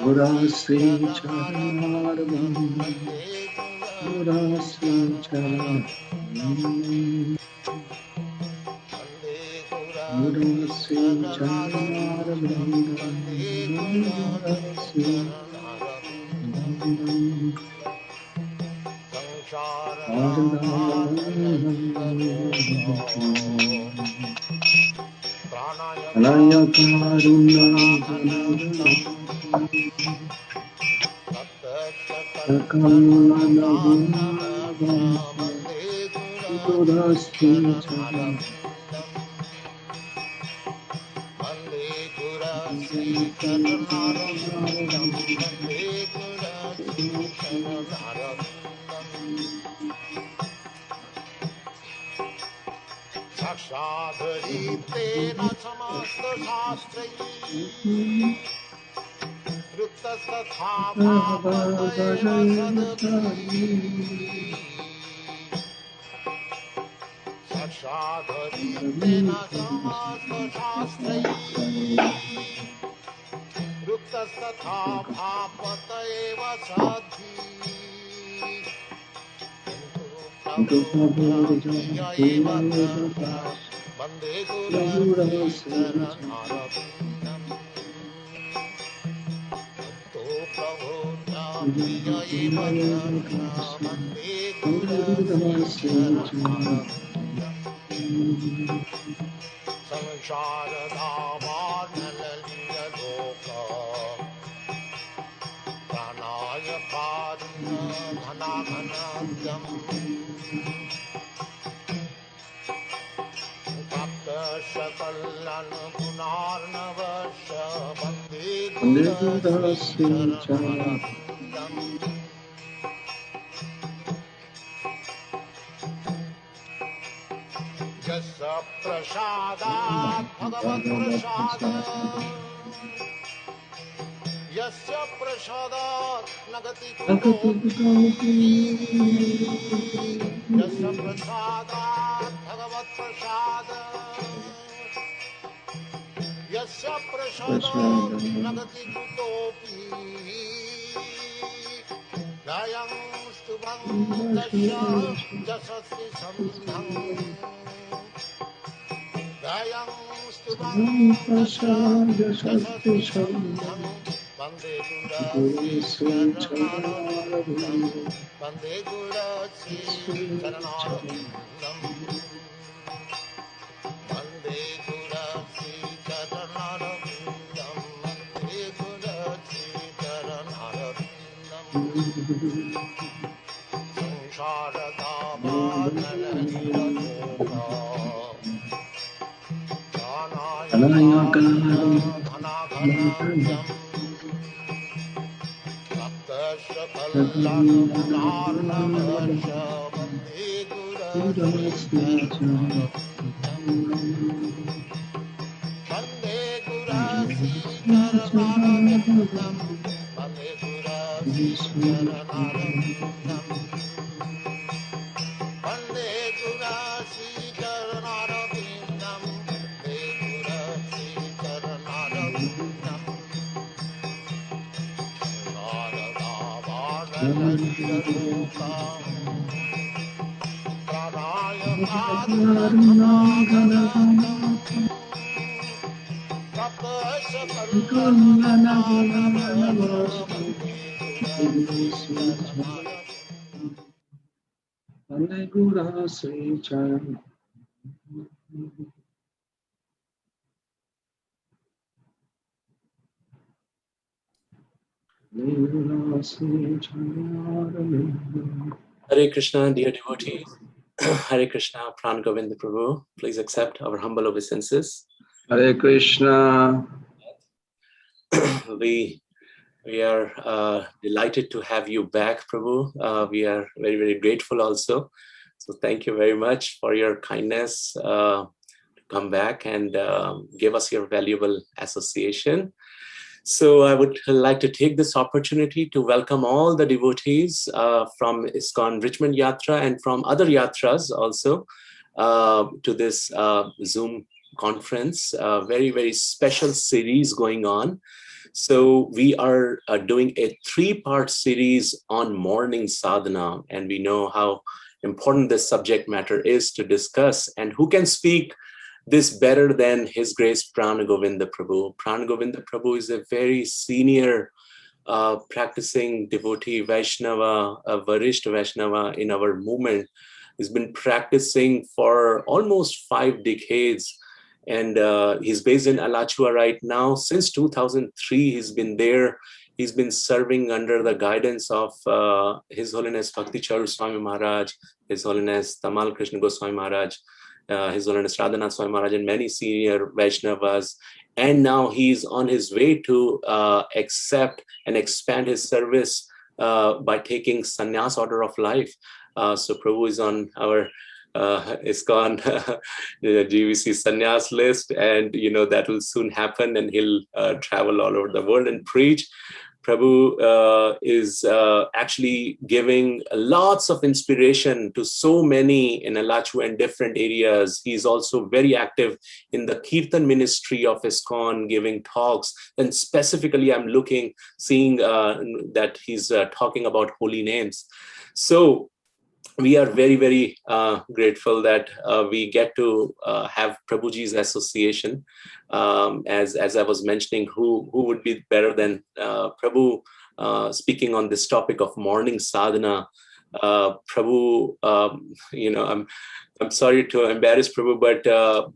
Murasri Charanarvam, Murasri Charanarvam, Murasri Charanarvam, Murasri Anaya Karuna Sakamana Murasri Charanarvam. Sakshadharitena samasta shastrai Ruktastatha bhavatayeva sadabhi Sakshadharitena samasta shastrai Ruktastatha bhavatayeva sadhi Vande Guru Charanarvindam To Prabhu Priya Eva Vande Guru Charanarvindam Samsara Dhamma Loka Pranaya Padma Ghana Ghanadam Shakalan Punarnavasha Vande Guru Charanarvindam Jasa Prasadat Bhagavat Prasadat Yasya Prasadat Nagati Kutopi Yasya Prasadat Bhagavat Prasadat Yasya Prasadat Nagati Kutopi Dayam Stubham Dasya Jasasya Sandham Dayam Stubham Dasya Jasasya Sandham Vande Guru Charanarvindam Vande Guru Charanarvindam Vande Guru Charanarvindam Vande Guru Charanarvindam Samsara Dhamma Loka Pranaya Ghana Ghanadam Shakalan Punarnavasha Vande Guru Charanarvindam Vande Guru Charanarvindam Vande Guru Charanarvindam Vande Guru Charanarvindam Vande Guru Charanarvindam Vande Guru Sri Charan. Hare Krishna, dear devotees. Hare Krishna, Pran Govind Prabhu. Please accept our humble obeisances. Hare Krishna. We are delighted to have you back, Prabhu. We are very, very grateful also. So thank you very much for your kindness to come back and give us your valuable association. So I would like to take this opportunity to welcome all the devotees from ISKCON Richmond Yatra and from other yatras also to this Zoom conference. Very, very special series going on. So we are doing a 3-part series on morning sadhana, and we know how important this subject matter is to discuss. And who can speak this better than His Grace Prana Govinda Prabhu? Prana Govinda Prabhu is a very senior practicing devotee Vaishnava, a Varishta Vaishnava in our movement. He's been practicing for almost 5 decades. And he's based in Alachua right now. Since 2003, he's been there. He's been serving under the guidance of His Holiness Bhakti Charu Swami Maharaj, His Holiness Tamal Krishna Goswami Maharaj, His Holiness Radhanath Swami Maharaj, and many senior Vaishnavas. And now he's on his way to accept and expand his service by taking sannyas order of life. So Prabhu is on our ISKCON GVC sannyas list, and that will soon happen, and he'll travel all over the world and preach. Prabhu is actually giving lots of inspiration to so many in Alachua and different areas. He's also very active in the Kirtan ministry of ISKCON, giving talks. And specifically, I'm seeing that he's talking about holy names. So we are very, very grateful that we get to have Prabhuji's association. As I was mentioning, who would be better than Prabhu speaking on this topic of morning sadhana. Prabhu, I'm sorry to embarrass Prabhu, but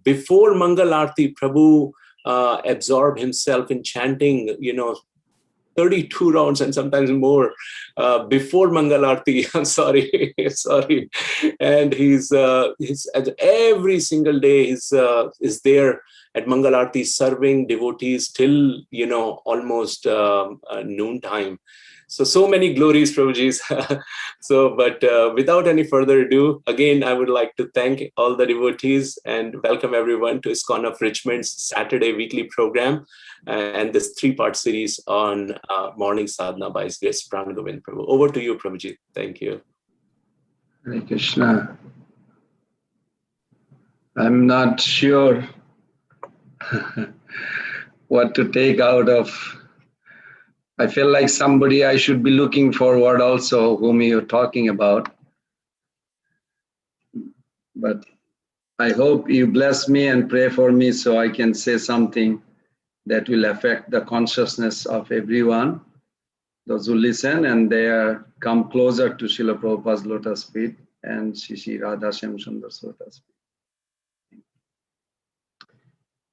before Mangalarti, Prabhu absorbed himself in chanting, 32 rounds and sometimes more before Mangalarti. I'm sorry. And he's every single day is there at Mangalarti serving devotees till almost noontime. So many glories, Prabhuji's. But without any further ado, again, I would like to thank all the devotees and welcome everyone to ISKCON of Richmond's Saturday weekly program and this 3-part series on morning sadhana by His Grace Prana Govinda Prabhu. Over to you, Prabhuji. Thank you. Hare Krishna. I'm not sure what to take out of. I feel like somebody I should be looking forward also, whom you're talking about. But I hope you bless me and pray for me so I can say something that will affect the consciousness of everyone, those who listen, and they come closer to Srila Prabhupada's lotus feet and Shri Radha Shyam Sundar's lotus feet.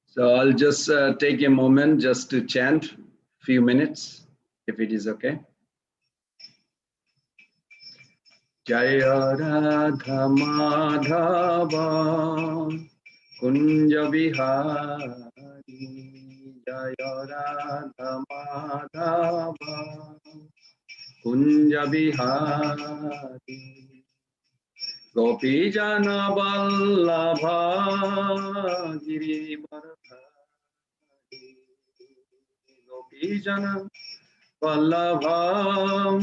So I'll just take a moment just to chant a few minutes, if it is okay. Jaya Radha Madhava Kunja Vihari, Jaya Radha Madhava Kunja Vihari, Gopi Jana Vallabha Girivardhari, Gopi Jana Vallabha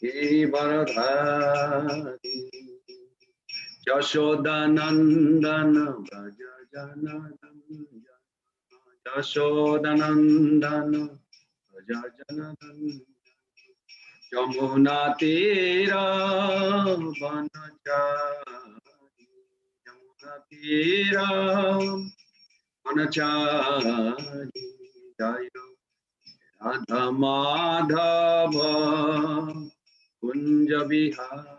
Girivardhari, Yashodanandana Braja Janandana, Yashodanandana Braja Janandana, Yamuna Tira Vanachari, Yamuna Tira Vanachari, Jaya Radha Madhava Kunja Vihari,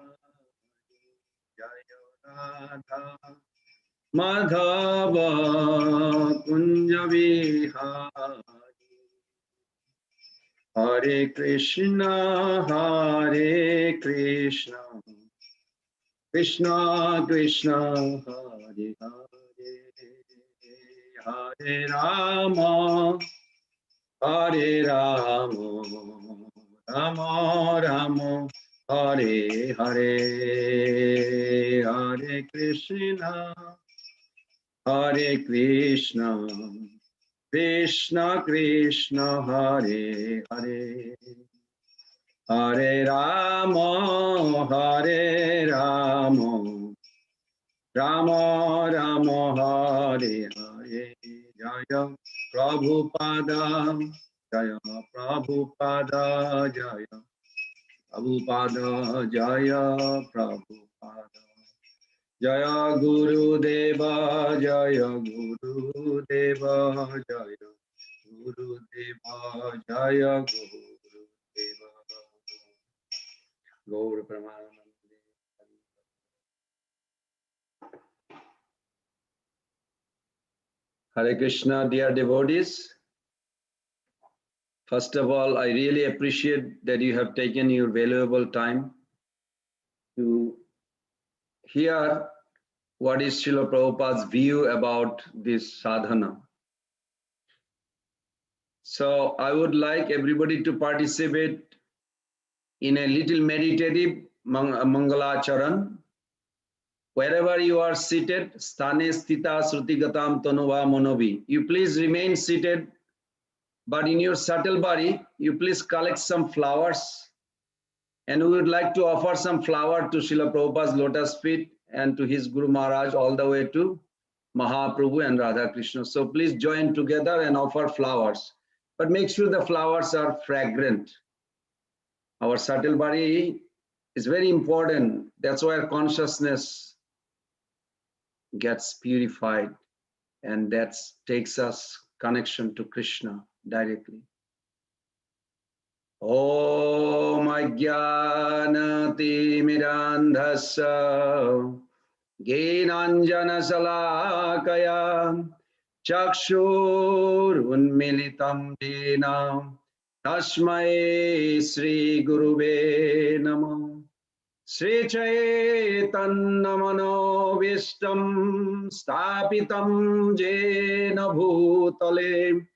Jaya Radha Madhava Kunja Vihari. Hare Krishna, Krishna Krishna, Hare Hare, Hare Rama, Rama Rama, Hare Hare, Hare Krishna, Krishna Krishna, Hare Hare, Hare Rama, Rama Rama, Hare Hare. Jaya Prabhupada, Jaya Prabhupada Jaya Prabhupada Jaya Prabhupada Jaya Guru Deva Jaya Guru Deva Jaya Guru Deva Jaya Guru Deva Gaur Pramanande. Hare Krishna, dear devotees. First of all, I really appreciate that you have taken your valuable time to hear what is Srila Prabhupada's view about this sadhana. So I would like everybody to participate in a little meditative Mangalacharan. Wherever you are seated, sthane sthita srutigatam tanuva manovi. You please remain seated, but in your subtle body, you please collect some flowers. And we would like to offer some flower to Srila Prabhupada's lotus feet and to his Guru Maharaj all the way to Mahaprabhu and Radha Krishna. So please join together and offer flowers. But make sure the flowers are fragrant. Our subtle body is very important. That's why our consciousness gets purified, and that takes us connection to Krishna directly. Om Ajnanati Mirandhasa Gnananjana Salakaya Chakshur Unmilitam Dena Tasmai Sri Gurube Namo Sri Chaitanya Manovistam Stapitam Jena Bhutale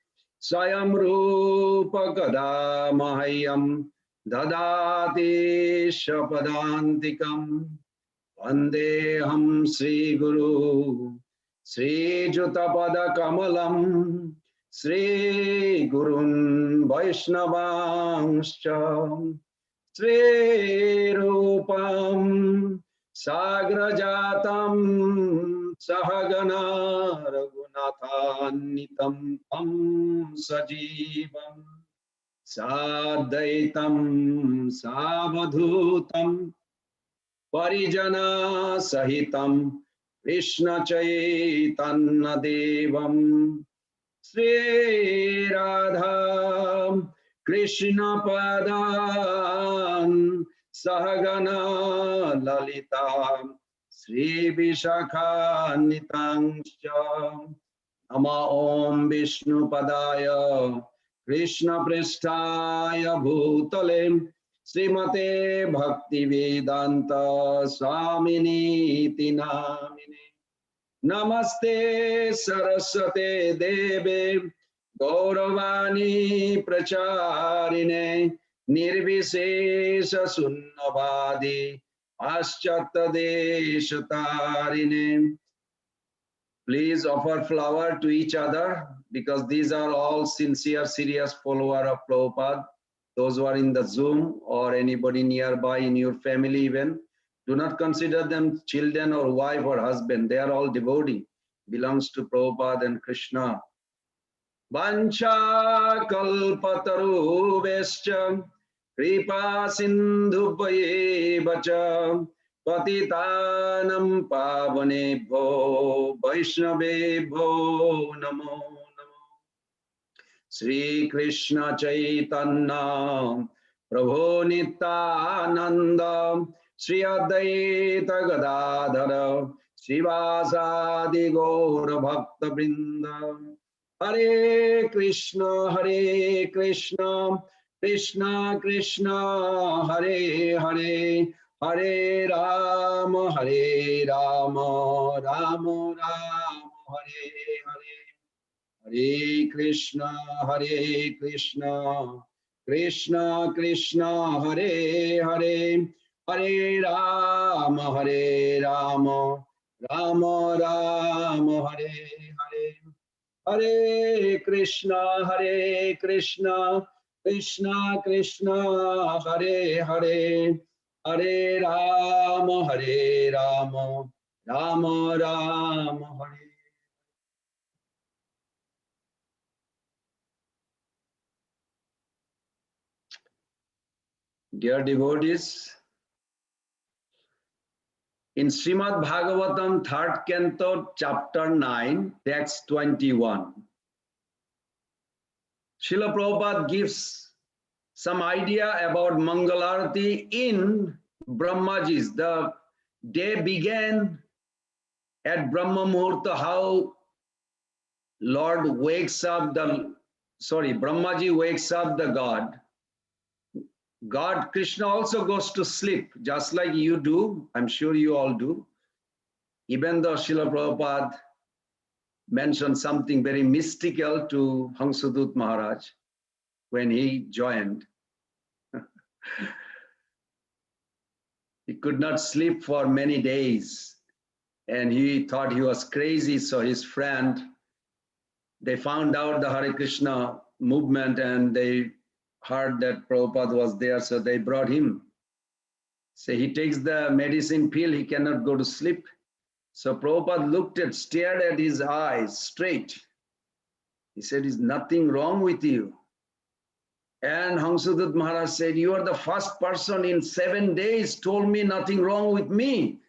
Swayam Rupa Kada Mahayam Dadati Shapadantikam Vandeham Sri Guru Sri Jutapada Kamalam Sri Gurun Vaishnavangscha Sri Rupam Sagrajatam Sahagana Raghunathan Tam Sajivam Sadaitam Savadhutam Parijana Sahitam Krishna Chaitanya Devam Sri Radha Krishna Padan Sahagana Lalita Sri Vishakha Nitangsha Nama Om Vishnu Padaya Krishna Prestaya Bhutale Srimate Bhakti Vedanta Swamini Tinamine Namaste Saraswate Deve Gauravani Pracharine Nirvishesha Sunnavadi Paschata Deshatarine. Please offer flower to each other, because these are all sincere, serious followers of Prabhupada. Those who are in the Zoom or anybody nearby in your family even, do not consider them children or wife or husband. They are all devotee, belongs to Prabhupada and Krishna. Vancha kalpataru vescha kripa sindhu vacha patitanam pavanebho vaishnavebho namo namo. Sri Krishna Chaitanya Prabhu Nityananda Sri Advaita Gadadhara Srivasadi Gaura Bhakta Vrinda. Hare Krishna Krishna Krishna Hare Hare Hare Rama Rama Rama Hare Hare. Hare Krishna Krishna Krishna Hare Hare Hare Rama Rama Rama Hare Hare. Hare Krishna Krishna Krishna Hare Hare Hare Rama Rama Rama Hare. Dear devotees, in Srimad Bhagavatam, 3rd Canto, Chapter 9, Text 21, Srila Prabhupada gives some idea about Mangalarti in Brahmaji's. The day began at Brahma Muhurta, how Lord wakes up Brahmaji wakes up the God. God, Krishna also goes to sleep, just like you do. I'm sure you all do. Even though Srila Prabhupada mentioned something very mystical to Hansadut Maharaj when he joined. He could not sleep for many days and he thought he was crazy. So his friend, they found out the Hare Krishna movement and they heard that Prabhupada was there, so they brought him. So he takes the medicine pill, he cannot go to sleep. So Prabhupada stared at his eyes straight. He said, "Is nothing wrong with you?" And Hansadut Maharaj said, "You are the first person in 7 days told me nothing wrong with me.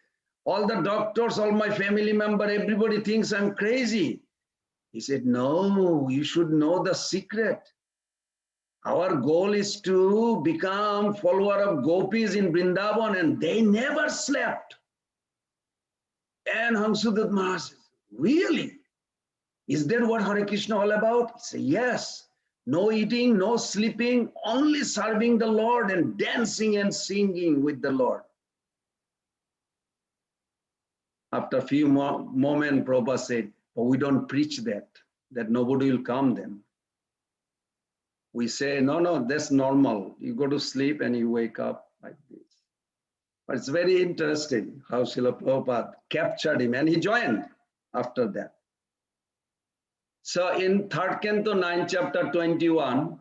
All the doctors, all my family member, everybody thinks I'm crazy." He said, "No, you should know the secret. Our goal is to become follower of gopis in Vrindavan, and they never slept." And Hansadut Maharaj says, "Really? Is that what Hare Krishna all about?" He said, "Yes. No eating, no sleeping, only serving the Lord and dancing and singing with the Lord." After a few moments, Prabhupada said, "But we don't preach that nobody will come then. We say, no, that's normal. You go to sleep and you wake up like this." But it's very interesting how Srila Prabhupada captured him and he joined after that. So in 3rd Canto, 9th chapter 21,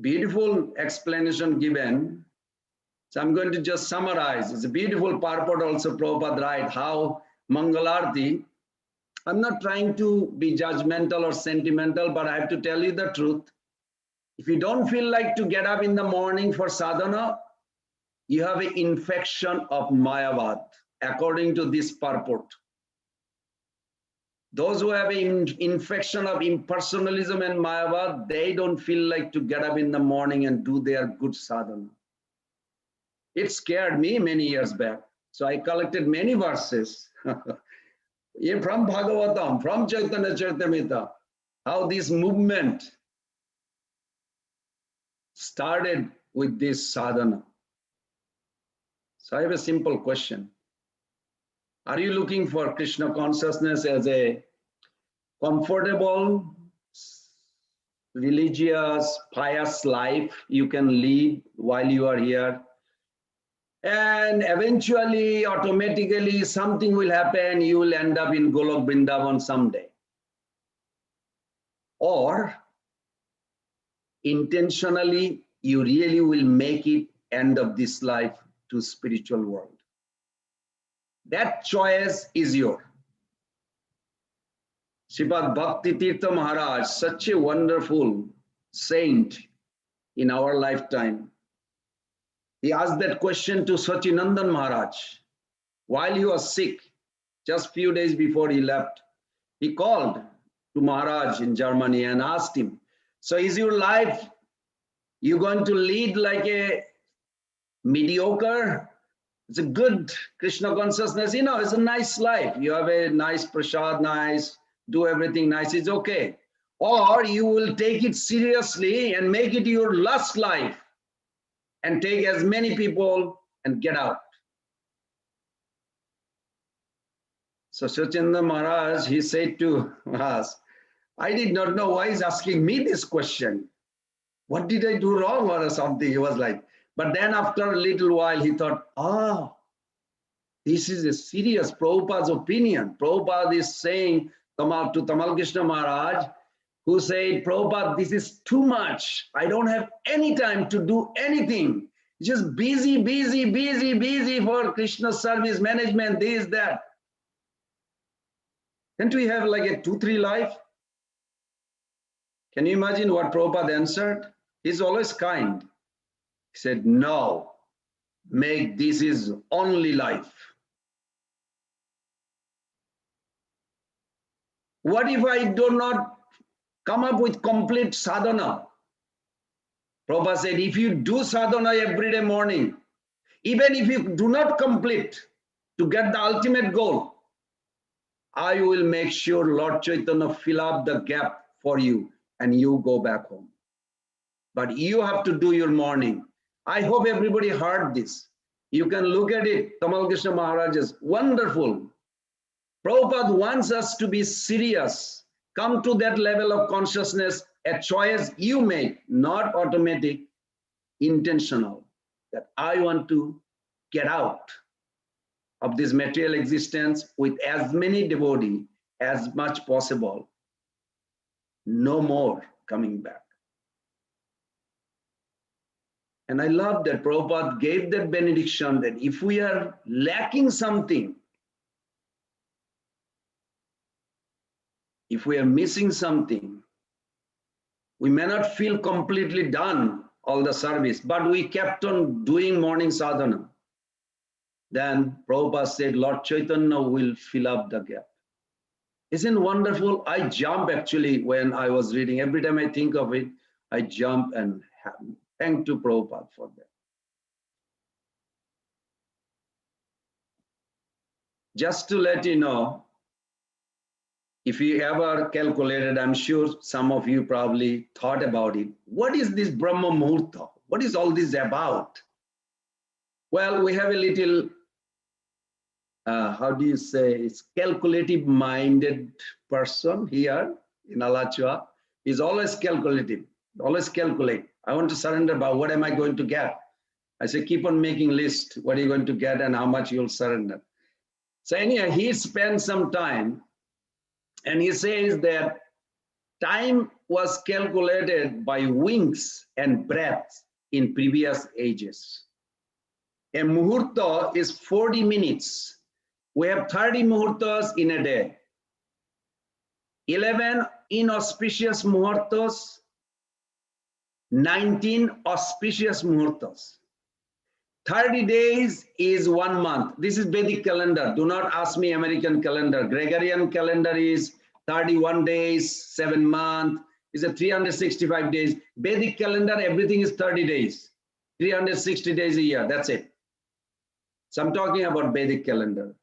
beautiful explanation given. So I'm going to just summarize. It's a beautiful purport also Prabhupada write how Mangalarti. I'm not trying to be judgmental or sentimental, but I have to tell you the truth. If you don't feel like to get up in the morning for sadhana, you have an infection of Mayavad, according to this purport. Those who have an infection of impersonalism and Mayavad, they don't feel like to get up in the morning and do their good sadhana. It scared me many years back. So I collected many verses from Bhagavatam, from Chaitanya Charitamrita, how this movement started with this sadhana. So I have a simple question. Are you looking for Krishna consciousness as a comfortable, religious, pious life you can lead while you are here? And eventually, automatically, something will happen. You will end up in Golok Vrindavan someday. Or intentionally, you really will make it end of this life to spiritual world. That choice is yours. Srimad Bhakti Tirtha Maharaj, such a wonderful saint in our lifetime. He asked that question to Sachinandan Maharaj while he was sick, just few days before he left. He called to Maharaj in Germany and asked him, "So is your life, you going to lead like a mediocre? It's a good Krishna consciousness, it's a nice life. You have a nice prasad, nice, do everything nice, it's okay. Or you will take it seriously and make it your last life and take as many people and get out." So Sachinanda Maharaj, he said to us, I did not know why he's asking me this question. What did I do wrong or something? He was like, but then after a little while, he thought, this is a serious Prabhupada's opinion. Prabhupada is saying to Tamal Krishna Maharaj, who said, "Prabhupada, this is too much. I don't have any time to do anything. Just busy for Krishna service, management, this, that. Can't we have like a 2-3 life?" Can you imagine what Prabhupada answered? He's always kind. He said, no, make this is only life. What if I do not come up with complete sadhana? Prabhupada said, if you do sadhana every day morning, even if you do not complete to get the ultimate goal, I will make sure Lord Chaitanya fill up the gap for you and you go back home. But you have to do your morning. I hope everybody heard this. You can look at it. Tamal Krishna Maharaj is wonderful. Prabhupada wants us to be serious. Come to that level of consciousness, a choice you make, not automatic, intentional. That I want to get out of this material existence with as many devotees as much possible. No more coming back. And I love that Prabhupada gave that benediction that if we are lacking something, if we are missing something, we may not feel completely done all the service, but we kept on doing morning sadhana. Then Prabhupada said, Lord Chaitanya will fill up the gap. Isn't it wonderful? I jump actually when I was reading. Every time I think of it, I jump and thank to Prabhupada for that. Just to let you know, if you ever calculated, I'm sure some of you probably thought about it. What is this Brahma Muhurta? What is all this about? Well, we have a little, how do you say, it's calculative-minded person here in Alachua. He's always calculative, always calculate. I want to surrender, but what am I going to get? I say, keep on making list. What are you going to get and how much you'll surrender? So anyhow, he spent some time and he says that time was calculated by winks and breaths in previous ages. A muhurta is 40 minutes. We have 30 muhurtas in a day. 11 inauspicious muhurtas, 19 auspicious muhurtas. 30 days is 1 month. This is Vedic calendar. Do not ask me American calendar. Gregorian calendar is 31 days, 7 months. It's a 365 days. Vedic calendar, everything is 30 days. 360 days a year. That's it. So I'm talking about Vedic calendar.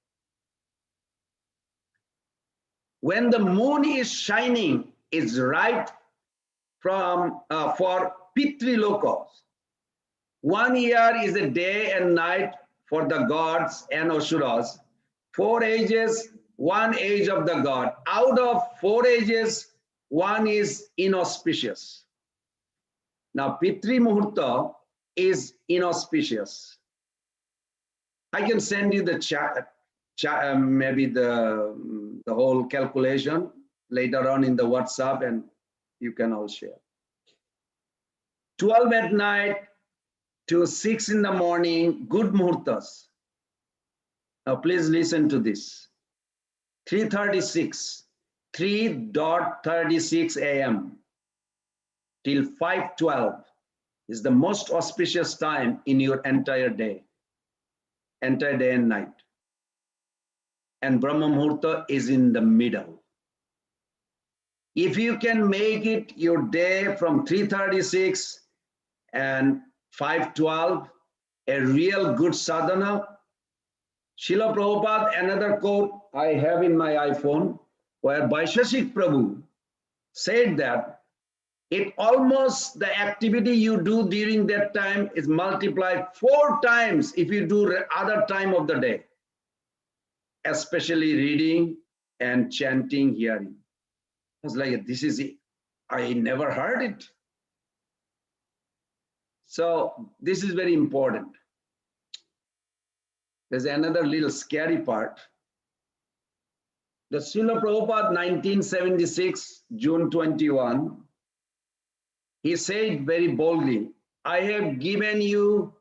When the moon is shining, it's right from for Pitri Lokas. 1 year is a day and night for the gods and Asuras. 4 ages, 1 age of the god. Out of 4 ages, 1 is inauspicious. Now, Pitri Muhurta is inauspicious. I can send you the maybe the whole calculation later on in the WhatsApp, and you can all share. 12 at night to 6 in the morning, good muhurtas. Now please listen to this. 3:36, 3:36 a.m. till 5:12 is the most auspicious time in your entire day and night. And Brahma Muhurta is in the middle. If you can make it your day from 3:36 and 5:12, a real good sadhana. Srila Prabhupada, another quote I have in my iPhone, where Vaisheshik Prabhu said that it almost the activity you do during that time is multiplied 4 times if you do other time of the day, especially reading and chanting, hearing. I was like, this is it. I never heard it. So this is very important. There's another little scary part. The Srila Prabhupada, 1976, June 21, he said very boldly, I have given you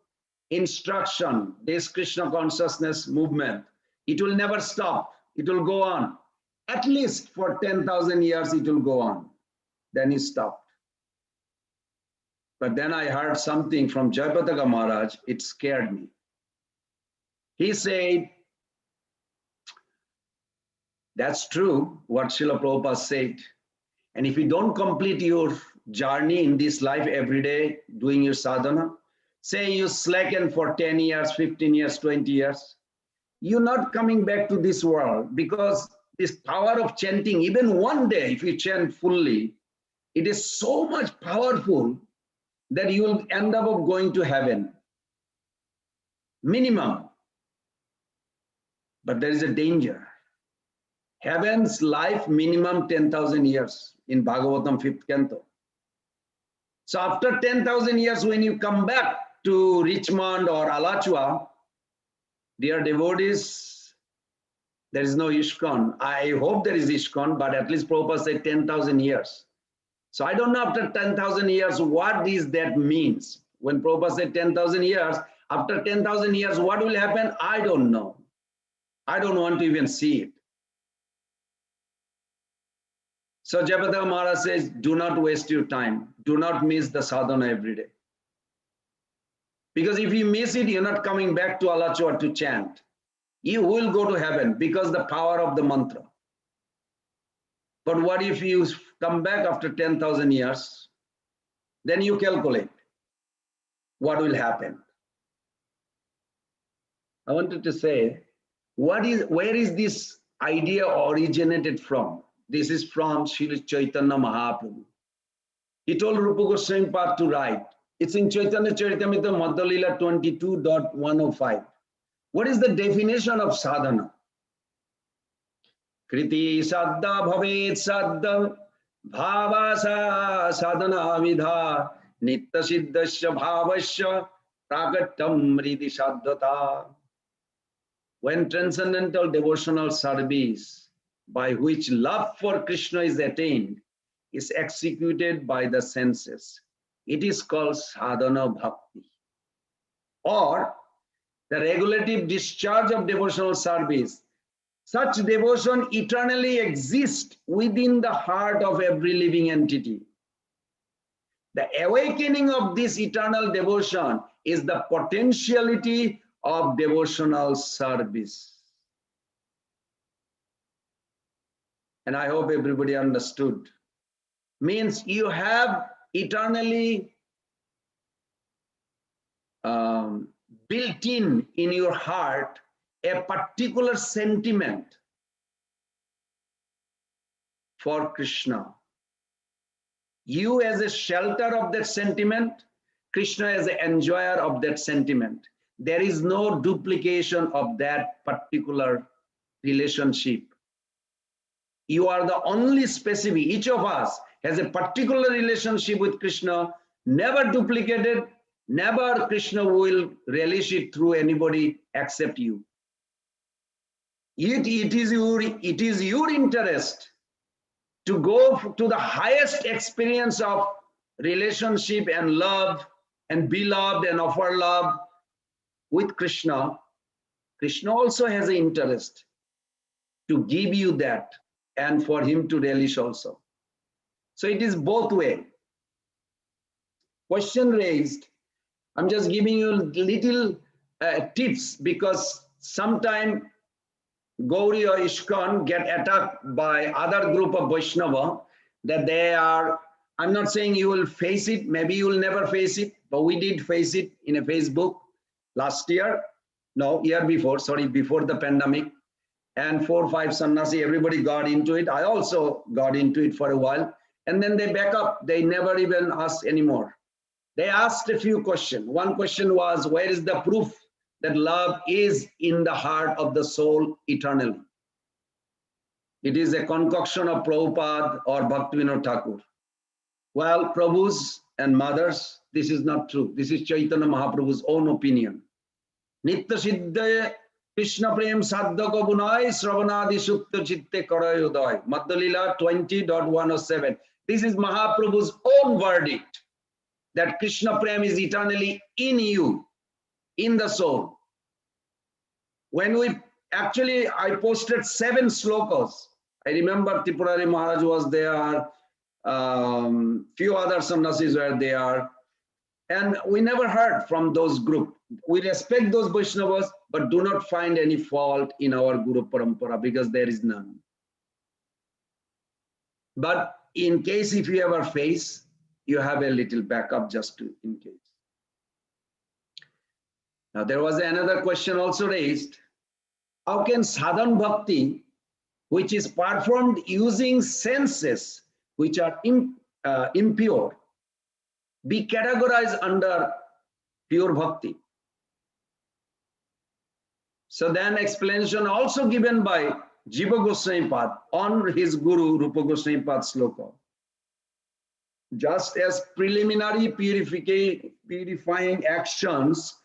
instruction, this Krishna consciousness movement. It will never stop. It will go on. At least for 10,000 years, it will go on. Then he stopped. But then I heard something from Jayapataka Maharaj, it scared me. He said, that's true, what Srila Prabhupada said. And if you don't complete your journey in this life every day, doing your sadhana, say you slacken for 10 years, 15 years, 20 years, you're not coming back to this world, because this power of chanting, even one day, if you chant fully, it is so much powerful that you will end up going to heaven. Minimum. But there is a danger. Heaven's life minimum 10,000 years in Bhagavatam 5th canto. So after 10,000 years, when you come back to Richmond or Alachua, dear devotees, there is no ISKCON. I hope there is ISKCON, but at least Prabhupada said 10,000 years. So I don't know after 10,000 years, what is that means? When Prabhupada said 10,000 years, after 10,000 years, what will happen? I don't know. I don't want to even see it. So Jayapataka Maharaj says, do not waste your time. Do not miss the sadhana every day. Because if you miss it, you're not coming back to Alachua to chant. You will go to heaven because the power of the mantra. But what if you come back after 10,000 years? Then you calculate what will happen. I wanted to say, where is this idea originated from? This is from Srila Chaitanya Mahaprabhu. He told Rupa Goswami Pad to write. It's in Chaitanya Charitamrita Madhya-lila 22.105. What is the definition of sadhana? Kriti saddha bhavet saddha bhava sadhana vidha nitta siddhasya bhavasya pragatam ridi saddhata. When transcendental devotional service by which love for Krishna is attained is executed by the senses, it is called sadhana bhakti. Or the regulative discharge of devotional service. Such devotion eternally exists within the heart of every living entity. The awakening of this eternal devotion is the potentiality of devotional service. And I hope everybody understood. Means you have eternally built in your heart a particular sentiment for Krishna. You as a shelter of that sentiment, Krishna as an enjoyer of that sentiment. There is no duplication of that particular relationship. You are the only specific, each of us has a particular relationship with Krishna, never duplicated, never Krishna will relish it through anybody except you. It is your interest to go to the highest experience of relationship and love and be loved and offer love with Krishna. Krishna also has an interest to give you that and for him to relish also. So it is both ways. Question raised. I'm just giving you little tips because sometime Gauri or ISKCON get attacked by other group of Vaishnava that they are, I'm not saying you will face it, maybe you will never face it, but we did face it in a Facebook last year, no, year before, sorry, before the pandemic. And 4 or 5 sannyasi, everybody got into it. I also got into it for a while. And then they back up. They never even asked anymore. They asked a few questions. One question was, where is the proof that love is in the heart of the soul eternally? It is a concoction of Prabhupada or Bhaktivinoda Thakur. Well, Prabhus and mothers, this is not true. This is Chaitanya Mahaprabhu's own opinion. Nitya Siddha Krishna Prem Sadhaka Bunai Sravanadi Sutta Chitte Karayodai. Madhya-lila 20.107. This is Mahaprabhu's own verdict that Krishna Prem is eternally in you, in the soul. When we actually, I posted 7 slokas. I remember Tripurari Maharaj was there, few other sannyasis were there. And we never heard from those group. We respect those Vaishnavas, but do not find any fault in our Guru Parampara because there is none. But in case if you ever face, you have a little backup just to in case. Now there was another question also raised. How can sadhan bhakti, which is performed using senses which are impure, be categorized under pure bhakti? So then explanation also given by Jiva Goswami Pad on his Guru Rupa Goswami Pad sloka. Just as preliminary purifying actions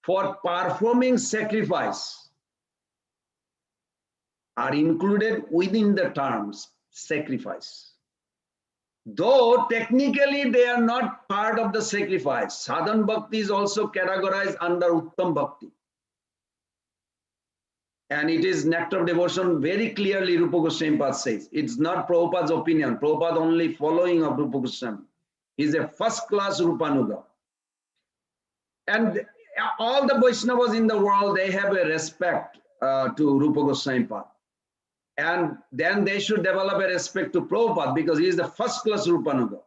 for performing sacrifice are included within the terms sacrifice. Though technically they are not part of the sacrifice, sadhan bhakti is also categorized under uttam bhakti. And it is nectar of devotion, very clearly Rupa Goswami Pad says. It's not Prabhupada's opinion. Prabhupada only following of Rupa Goswami. He's a first-class Rupanuga. And all the Vaishnavas in the world, they have a respect to Rupa Goswami Pad. And then they should develop a respect to Prabhupada because he is the first-class Rupanuga.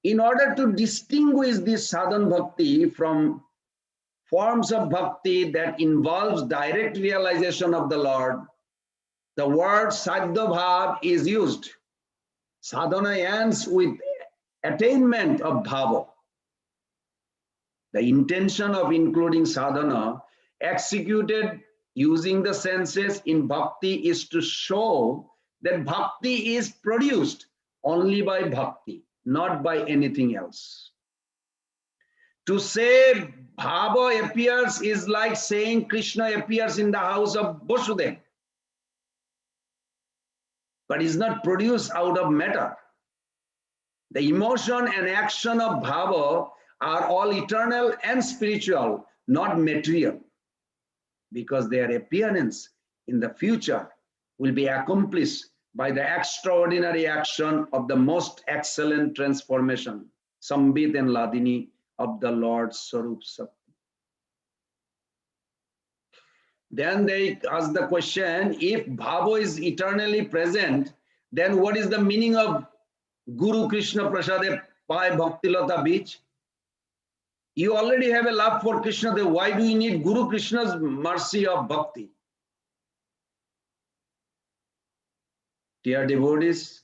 In order to distinguish this sadhan bhakti from forms of bhakti that involves direct realization of the Lord, the word sadhya bhav is used. Sadhana ends with attainment of bhava. The intention of including sadhana executed using the senses in bhakti is to show that bhakti is produced only by bhakti, not by anything else. To say Bhava appears is like saying Krishna appears in the house of Vasudeva, but is not produced out of matter. The emotion and action of Bhava are all eternal and spiritual, not material, because their appearance in the future will be accomplished by the extraordinary action of the most excellent transformation, Sambit and Ladini, of the Lord's Sarup Sakti. Then they ask the question, if Bhava is eternally present, then what is the meaning of Guru Krishna Prasade Pai Bhaktilata Beach? You already have a love for Krishna, then why do you need Guru Krishna's mercy of bhakti? Dear devotees,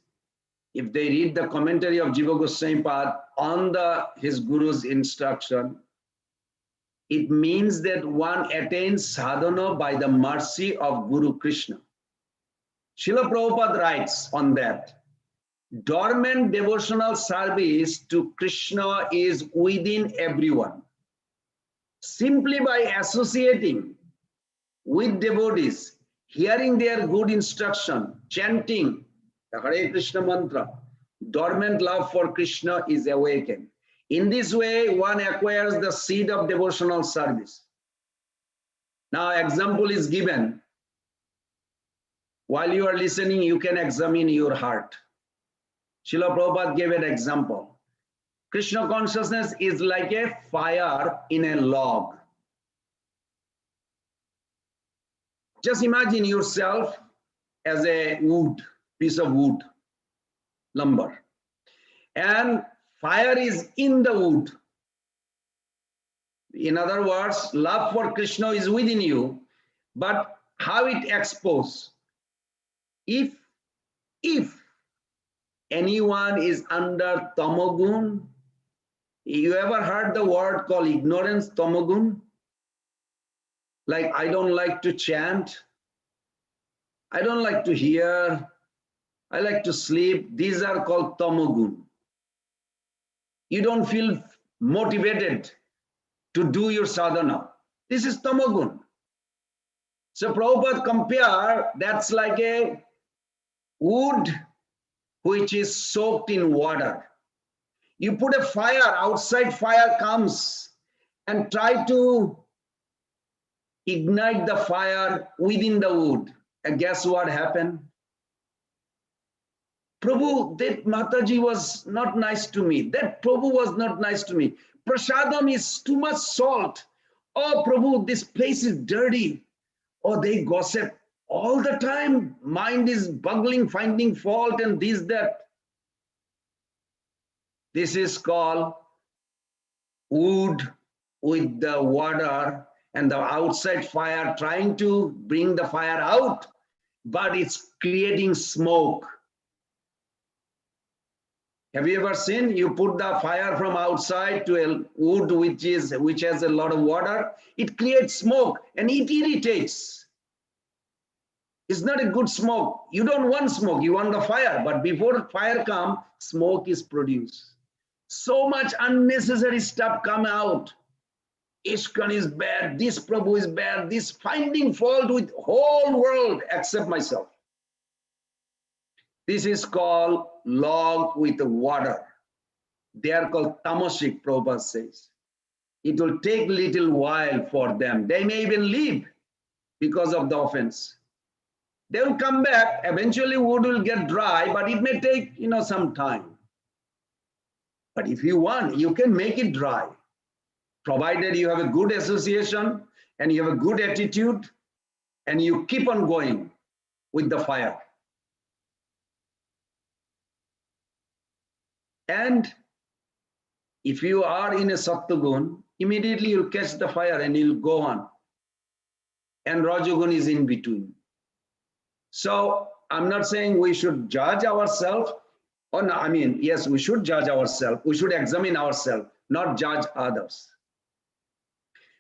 if they read the commentary of Jiva Goswami Pad on his Guru's instruction, it means that one attains sadhana by the mercy of Guru Krishna. Srila Prabhupada writes on that, dormant devotional service to Krishna is within everyone. Simply by associating with devotees, hearing their good instruction, chanting the Hare Krishna mantra, dormant love for Krishna is awakened. In this way, one acquires the seed of devotional service. Now, example is given. While you are listening, you can examine your heart. Srila Prabhupada gave an example. Krishna consciousness is like a fire in a log. Just imagine yourself as a wood, piece of wood, lumber. And fire is in the wood. In other words, love for Krishna is within you, but how it exposes? If anyone is under tamogun, you ever heard the word called ignorance, tamogun? Like, I don't like to chant, I don't like to hear, I like to sleep. These are called tamogun. You don't feel motivated to do your sadhana. This is tamogun. So Prabhupada compare, that's like a wood which is soaked in water. You put a fire, outside fire comes and try to ignite the fire within the wood. And guess what happened? Prabhu, that Mataji was not nice to me. That Prabhu was not nice to me. Prasadam is too much salt. Oh, Prabhu, this place is dirty. Oh, they gossip all the time. Mind is buggling, finding fault and this, that. This is called wood with the water and the outside fire trying to bring the fire out, but it's creating smoke. Have you ever seen you put the fire from outside to a wood which has a lot of water? It creates smoke and it irritates. It's not a good smoke. You don't want smoke, you want the fire. But before fire comes, smoke is produced. So much unnecessary stuff come out. ISKCON is bad, this Prabhu is bad, this finding fault with whole world except myself. This is called log with water. They are called tamasic, Prabhupada says. It will take little while for them. They may even leave because of the offense. They will come back. Eventually wood will get dry, but it may take some time. But if you want, you can make it dry, provided you have a good association and you have a good attitude and you keep on going with the fire. And if you are in a Sattvagun, immediately you'll catch the fire and you'll go on. And Rajagun is in between. So I'm not saying we should judge ourselves. Or no, I mean, yes, we should judge ourselves. We should examine ourselves, not judge others.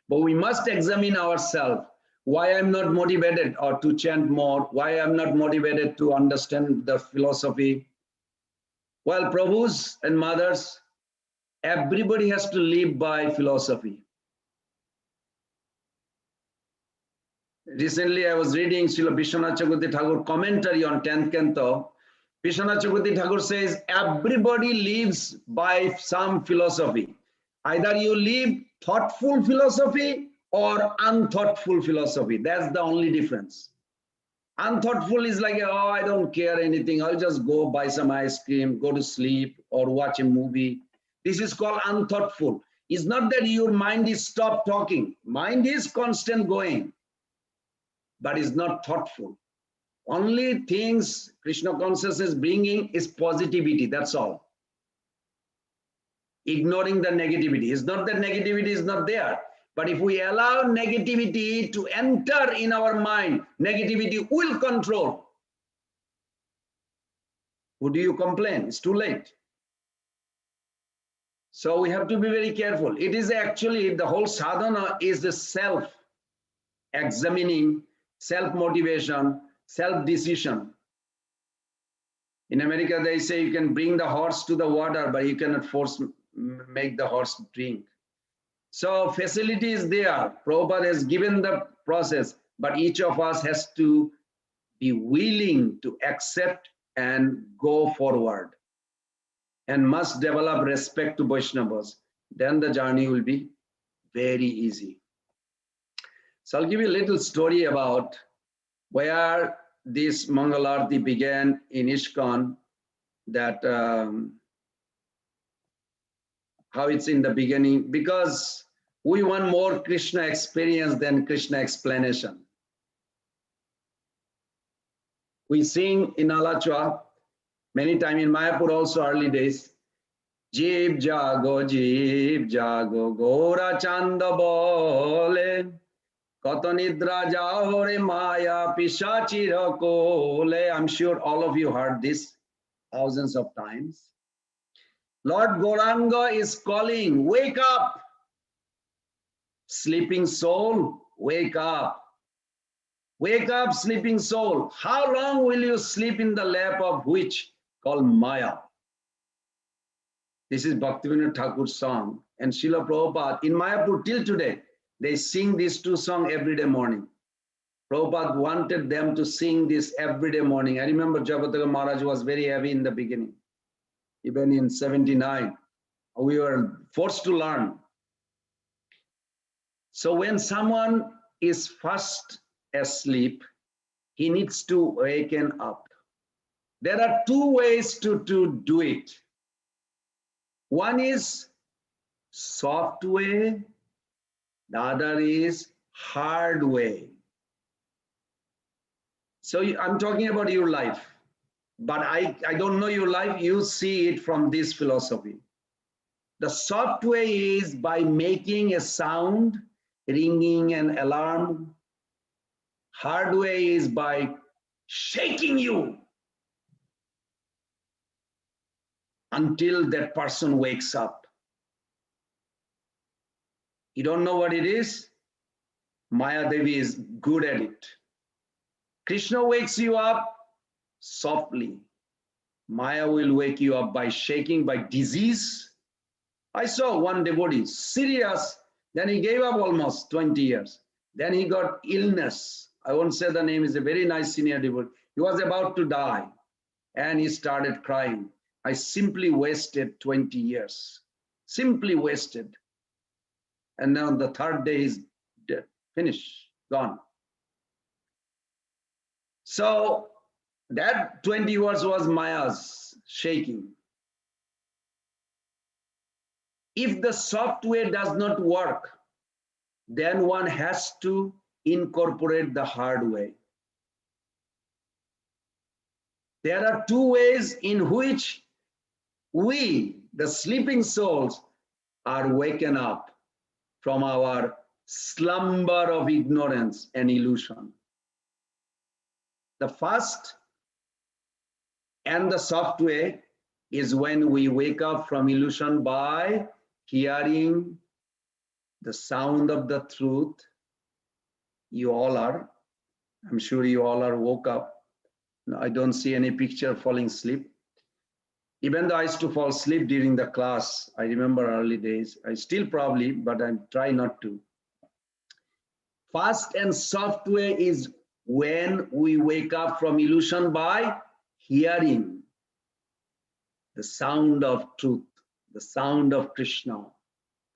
But we must examine ourselves. Why I'm not motivated or to chant more? Why I'm not motivated to understand the philosophy? Well, Prabhus and mothers, everybody has to live by philosophy. Recently, I was reading Srila Vishwanath Chakravarti Thakur commentary on 10th Canto. Vishwanath Chakravarti Thakur says, everybody lives by some philosophy. Either you live thoughtful philosophy or unthoughtful philosophy. That's the only difference. Unthoughtful is like, oh, I don't care anything. I'll just go buy some ice cream, go to sleep, or watch a movie. This is called unthoughtful. It's not that your mind is stopped talking. Mind is constant going, but it's not thoughtful. Only things Krishna consciousness bringing is positivity, that's all. Ignoring the negativity. It's not that negativity is not there, but if we allow negativity to enter in our mind, negativity will control. Who do you complain? It's too late. So we have to be very careful. It is actually, the whole sadhana is the self-examining, self-motivation, self-decision. In America, they say you can bring the horse to the water, but you cannot make the horse drink. So facility is there. Prabhupada has given the process, but each of us has to be willing to accept and go forward and must develop respect to Vaishnavas. Then the journey will be very easy. So I'll give you a little story about where this Mangalarti began in ISKCON, that how it's in the beginning, because we want more Krishna experience than Krishna explanation. We sing in Alachua, many times in Mayapur also early days, Jeev Jago, Gora Chanda Bole, Kato Nidra Jahore Maya Pishachira Kole. I'm sure all of you heard this thousands of times. Lord Gauranga is calling, wake up. Sleeping soul, wake up. Wake up, sleeping soul. How long will you sleep in the lap of which? Called Maya. This is Bhaktivinoda Thakur's song. And Srila Prabhupada, in Mayapur till today, they sing these two songs every day morning. Prabhupada wanted them to sing this every day morning. I remember Jagataka Maharaj was very heavy in the beginning. Even in 79, we were forced to learn. So when someone is fast asleep, he needs to waken up. There are two ways to do it. One is soft way, the other is hard way. So I'm talking about your life, but I don't know your life. You see it from this philosophy. The soft way is by making a sound, ringing an alarm. Hard way is by shaking you until that person wakes up. You don't know what it is? Maya Devi is good at it. Krishna wakes you up softly. Maya will wake you up by shaking, by disease. I saw one devotee, serious, then he gave up almost 20 years. Then he got illness. I won't say the name, is a very nice senior devotee. He was about to die and he started crying. I simply wasted 20 years. Simply wasted. And now the third day is dead, finished, gone. So that 20 years was Maya's shaking. If the software does not work, then one has to incorporate the hard way. There are two ways in which we, the sleeping souls, are waken up from our slumber of ignorance and illusion. The first and the soft way is when we wake up from illusion by hearing the sound of the truth. You all are, I'm sure you all are woke up. I don't see any picture falling asleep. Even though I used to fall asleep during the class, I remember early days. I still probably, but I try not to. Fast and soft way is when we wake up from illusion by hearing the sound of truth, the sound of Krishna,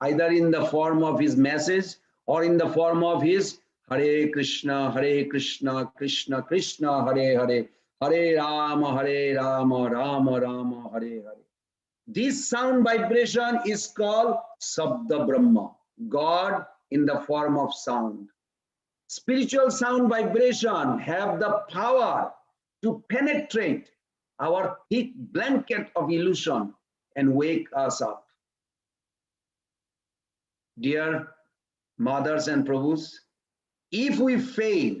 either in the form of his message or in the form of his Hare Krishna, Krishna Krishna, Hare Hare, Hare Rama, Rama Rama, Hare Hare. This sound vibration is called Sabda Brahma, God in the form of sound. Spiritual sound vibration have the power to penetrate our thick blanket of illusion and wake us up. Dear mothers and Prabhus, if we fail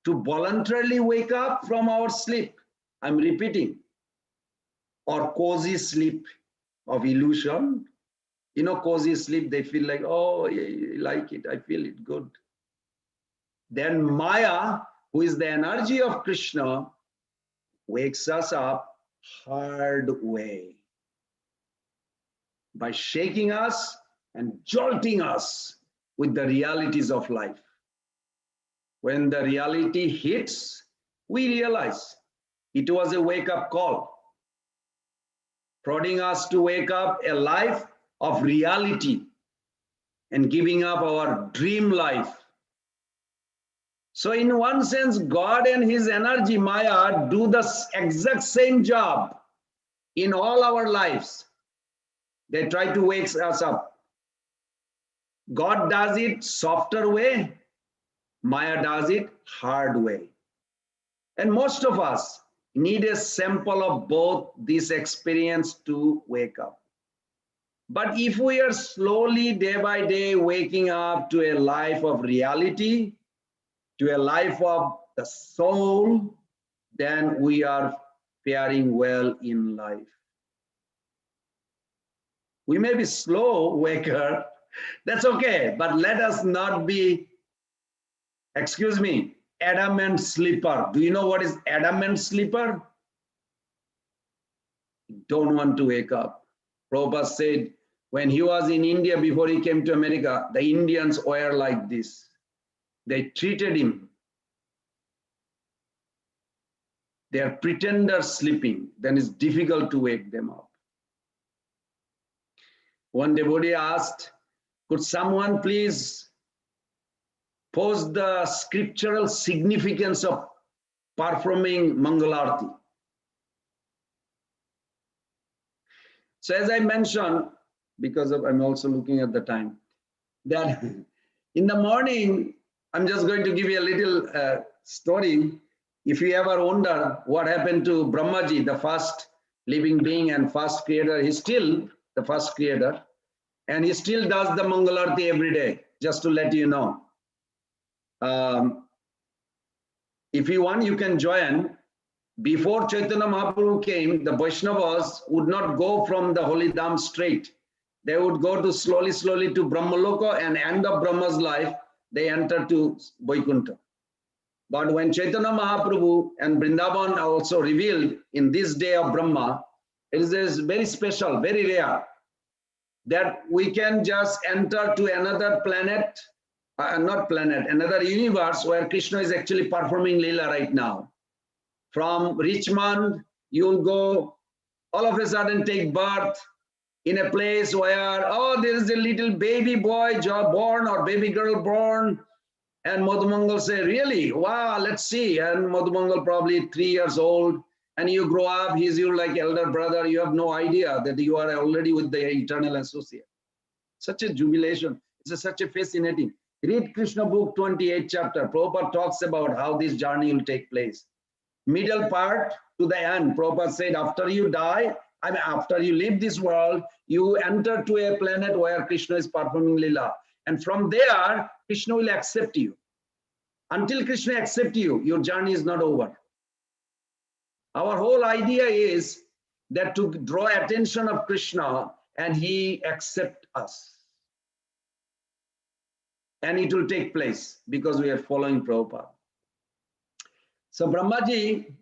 to voluntarily wake up from our sleep, I'm repeating, or cozy sleep of illusion, you know, cozy sleep, they feel like, oh, I like it, I feel it good. Then Maya, who is the energy of Krishna, wakes us up hard way by shaking us and jolting us with the realities of life. When the reality hits, we realize it was a wake-up call, prodding us to wake up a life of reality and giving up our dream life. So in one sense, God and his energy, Maya, do the exact same job in all our lives. They try to wake us up. God does it softer way, Maya does it hard way. And most of us need a sample of both this experience to wake up. But if we are slowly, day by day, waking up to a life of reality, to a life of the soul, then we are faring well in life. We may be slow waker, that's okay, but let us not be, excuse me, adamant sleeper. Do you know what is adamant sleeper? Don't want to wake up. Prabhupada said when he was in India before he came to America, the Indians were like this. They treated him. They are pretenders sleeping. Then it's difficult to wake them up. One devotee asked, could someone please post the scriptural significance of performing Mangalarti? So as I mentioned, because of, I'm also looking at the time, that in the morning, I'm just going to give you a little story. If you ever wonder what happened to Brahmaji, the first living being and first creator, he's still the first creator, and he still does the Mangalarti every day, just to let you know. If you want, you can join. Before Chaitanya Mahaprabhu came, the Vaishnavas would not go from the Holy Dham straight. They would go to slowly to Brahmaloka, and end of Brahma's life, they enter to Vaikuntha. But when Chaitanya Mahaprabhu and Vrindavan are also revealed in this day of Brahma, it is very special, very rare, that we can just enter to another planet, another universe where Krishna is actually performing Leela right now. From Richmond, you'll go, all of a sudden take birth in a place where, oh, there is a little baby boy born or baby girl born. And Madhumangal say, really? Wow, let's see. And Madhumangal probably 3 years old. And you grow up, he's your like elder brother. You have no idea that you are already with the eternal associate. Such a jubilation. It's such a fascinating. Read Krishna book 28 chapter. Prabhupada talks about how this journey will take place. Middle part to the end, Prabhupada said, after you die, I mean, after you leave this world, you enter to a planet where Krishna is performing Leela. And from there, Krishna will accept you. Until Krishna accepts you, your journey is not over. Our whole idea is that to draw attention of Krishna and he accept us. And it will take place because we are following Prabhupada. So Brahmaji,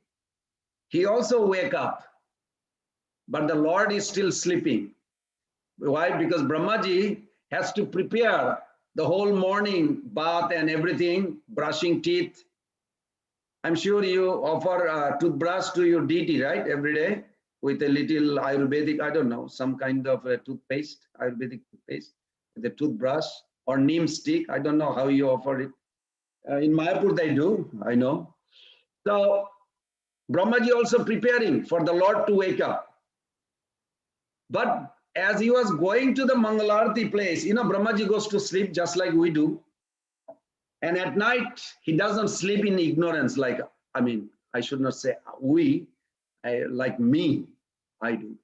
he also wake up, but the Lord is still sleeping. Why? Because Brahmaji has to prepare the whole morning bath and everything, brushing teeth. I'm sure you offer a toothbrush to your deity, right? Every day with a little Ayurvedic, I don't know, some kind of a toothpaste, Ayurvedic toothpaste, with a toothbrush or neem stick. I don't know how you offer it. In Mayapur they do, I know. So Brahmaji also preparing for the Lord to wake up. But as he was going to the Mangalarti place, you know, Brahmaji goes to sleep just like we do. And at night, he doesn't sleep in ignorance like, I mean, I should not say we, like me, I do.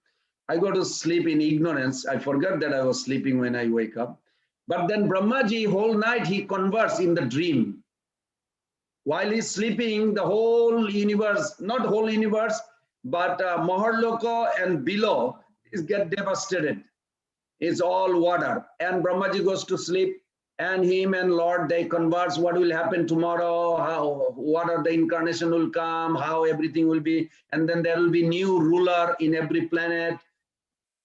I go to sleep in ignorance. I forgot that I was sleeping when I wake up. But then Brahmaji, whole night, he converses in the dream. While he's sleeping, the whole universe, not whole universe, but Maharloka and below is get devastated. It's all water. And Brahmaji goes to sleep, and him and Lord, they converse what will happen tomorrow, how, what are the incarnation will come, how everything will be, and then there will be new ruler in every planet.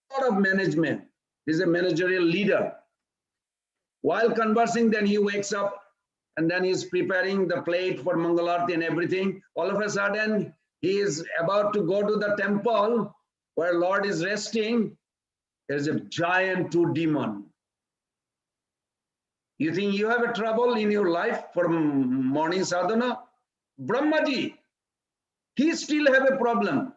A lot of management. He's a managerial leader. While conversing, then he wakes up, and then he's preparing the plate for Mangalarti and everything. All of a sudden, he is about to go to the temple where Lord is resting. There's a giant two demon. You think you have a trouble in your life for morning sadhana? Brahmaji, he still have a problem.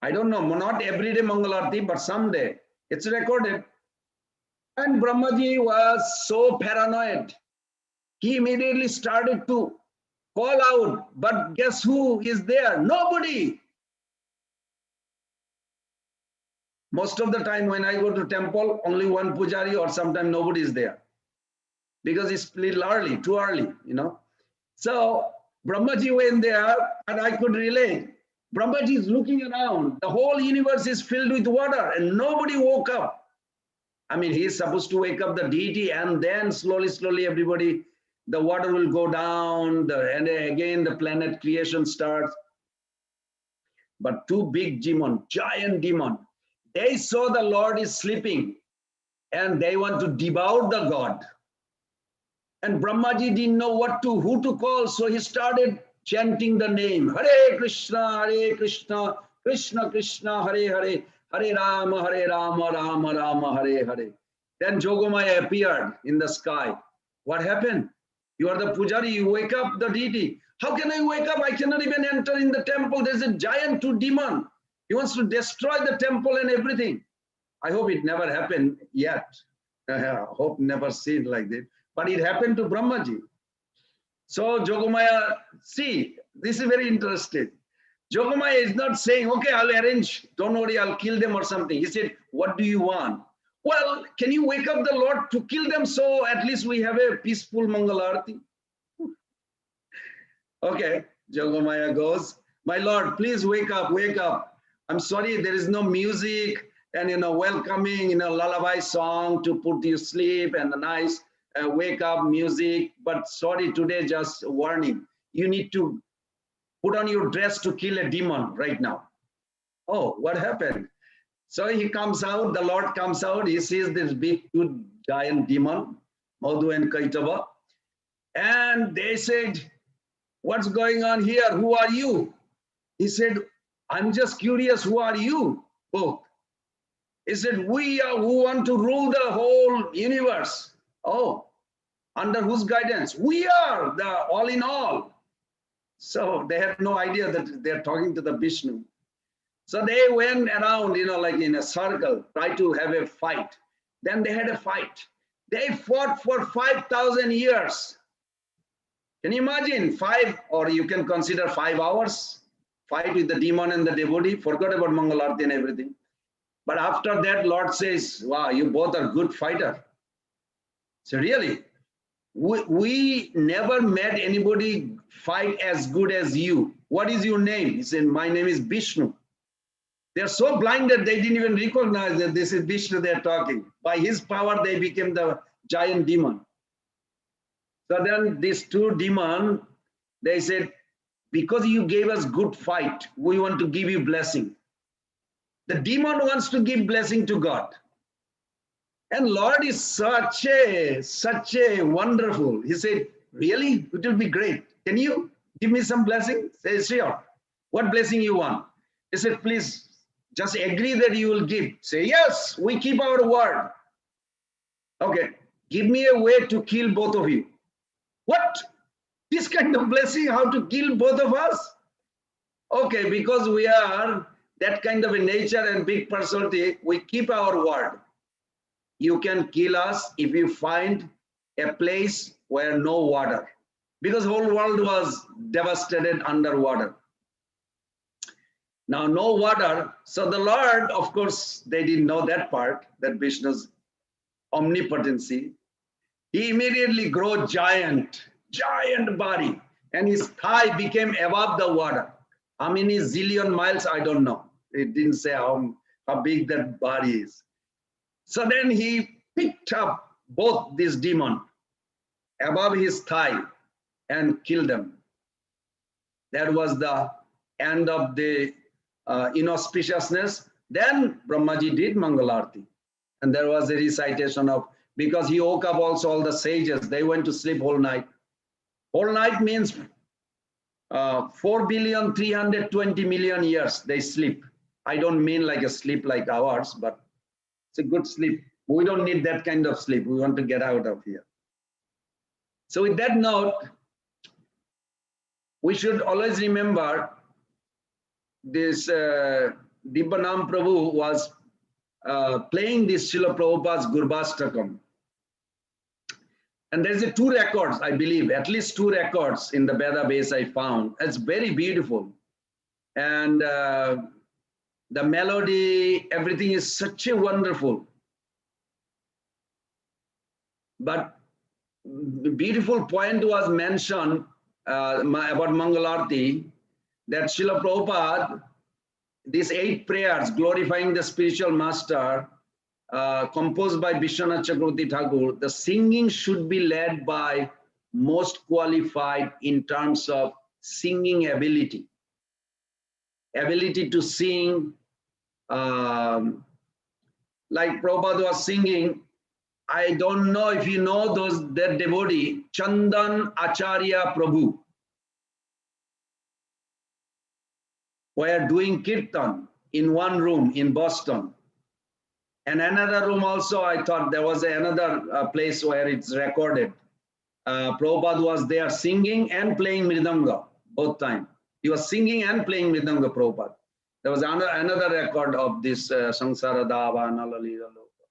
I don't know, not every day Mangalarti, but someday. It's recorded. And Brahmaji was so paranoid. He immediately started to call out, but guess who is there? Nobody. Most of the time when I go to temple, only one pujari or sometimes nobody is there. Because it's little early, too early, you know. So Brahmaji went there and I could relate. Brahmaji is looking around. The whole universe is filled with water and nobody woke up. I mean, he's supposed to wake up the deity and then slowly everybody, the water will go down and again the planet creation starts. But two big demon, giant demon, they saw the Lord is sleeping and they want to devour the God. And Brahmaji didn't know who to call, so he started chanting the name, Hare Krishna, Krishna Krishna, Hare Hare, Hare Rama, Rama Rama, Hare Hare. Then Jogomaya appeared in the sky. What happened? You are the pujari, you wake up the deity. How can I wake up? I cannot even enter in the temple. There's a giant two demon. He wants to destroy the temple and everything. I hope it never happened yet. Hope never seen like that. But it happened to Brahmaji. So Jogamaya, see, this is very interesting. Jogamaya is not saying, okay, I'll arrange, don't worry, I'll kill them or something. He said, what do you want? Well, can you wake up the Lord to kill them so at least we have a peaceful Mangalarti? Okay, Jogamaya goes, my Lord, please wake up, wake up. I'm sorry, there is no music and, welcoming, lullaby song to put you sleep and a nice wake up music. But sorry, today just warning, you need to put on your dress to kill a demon right now. Oh, what happened? So he comes out, the Lord comes out, he sees this big, good giant demon, Madhu and Kaitava. And they said, what's going on here? Who are you? He said, I'm just curious, who are you both? He said, we are who want to rule the whole universe. Oh, under whose guidance? We are the all in all. So they had no idea that they're talking to the Vishnu. So they went around, like in a circle, try to have a fight. Then they had a fight. They fought for 5,000 years. Can you imagine 5, or you can consider 5 hours, fight with the demon and the devotee, forgot about Mangalarti and everything. But after that, Lord says, wow, you both are good fighter. So really, we never met anybody fight as good as you. What is your name? He said, my name is Vishnu. They're so blind that they didn't even recognize that this is Vishnu they're talking. By his power, they became the giant demon. So then these two demons, they said, because you gave us good fight, we want to give you blessing. The demon wants to give blessing to God. And Lord is such a wonderful. He said, really? It will be great. Can you give me some blessing? Say, sure. What blessing you want? He said, please, just agree that you will give. Say, yes, we keep our word. Okay, give me a way to kill both of you. What? This kind of blessing, how to kill both of us? Okay, because we are that kind of a nature and big personality, we keep our word. You can kill us if you find a place where no water, because the whole world was devastated underwater. Now, no water. So the Lord, of course, they didn't know that part, that Vishnu's omnipotency. He immediately grew giant body, and his thigh became above the water. How many zillion miles, I don't know. It didn't say how big that body is. So then he picked up both these demons above his thigh and killed them. That was the end of the inauspiciousness. Then Brahmaji did Mangalarti. And there was a recitation of, because he woke up also all the sages, they went to sleep whole night. Whole night means 4,320,000,000 years they sleep. I don't mean like a sleep like ours, but it's a good sleep. We don't need that kind of sleep. We want to get out of here. So with that note, we should always remember this Dibbanam Prabhu was playing this Srila Prabhupada's Gurbastakam. And there's 2 records, I believe, at least 2 records in the Veda base I found. It's very beautiful. And the melody, everything is such a wonderful. But the beautiful point was mentioned about Mangalarti, that Srila Prabhupada, these 8 prayers glorifying the spiritual master, composed by Vishwanath Chakravarti Thakur, the singing should be led by most qualified in terms of singing ability. Ability to sing, like Prabhupada was singing. I don't know if you know that devotee, Chandan Acharya Prabhu, were doing kirtan in one room in Boston. And another room also, I thought there was another place where it's recorded. Prabhupada was there singing and playing mridanga both times. He was singing and playing mridanga, Prabhupada. There was another record of this Sangsara Dava Nalalila Loka.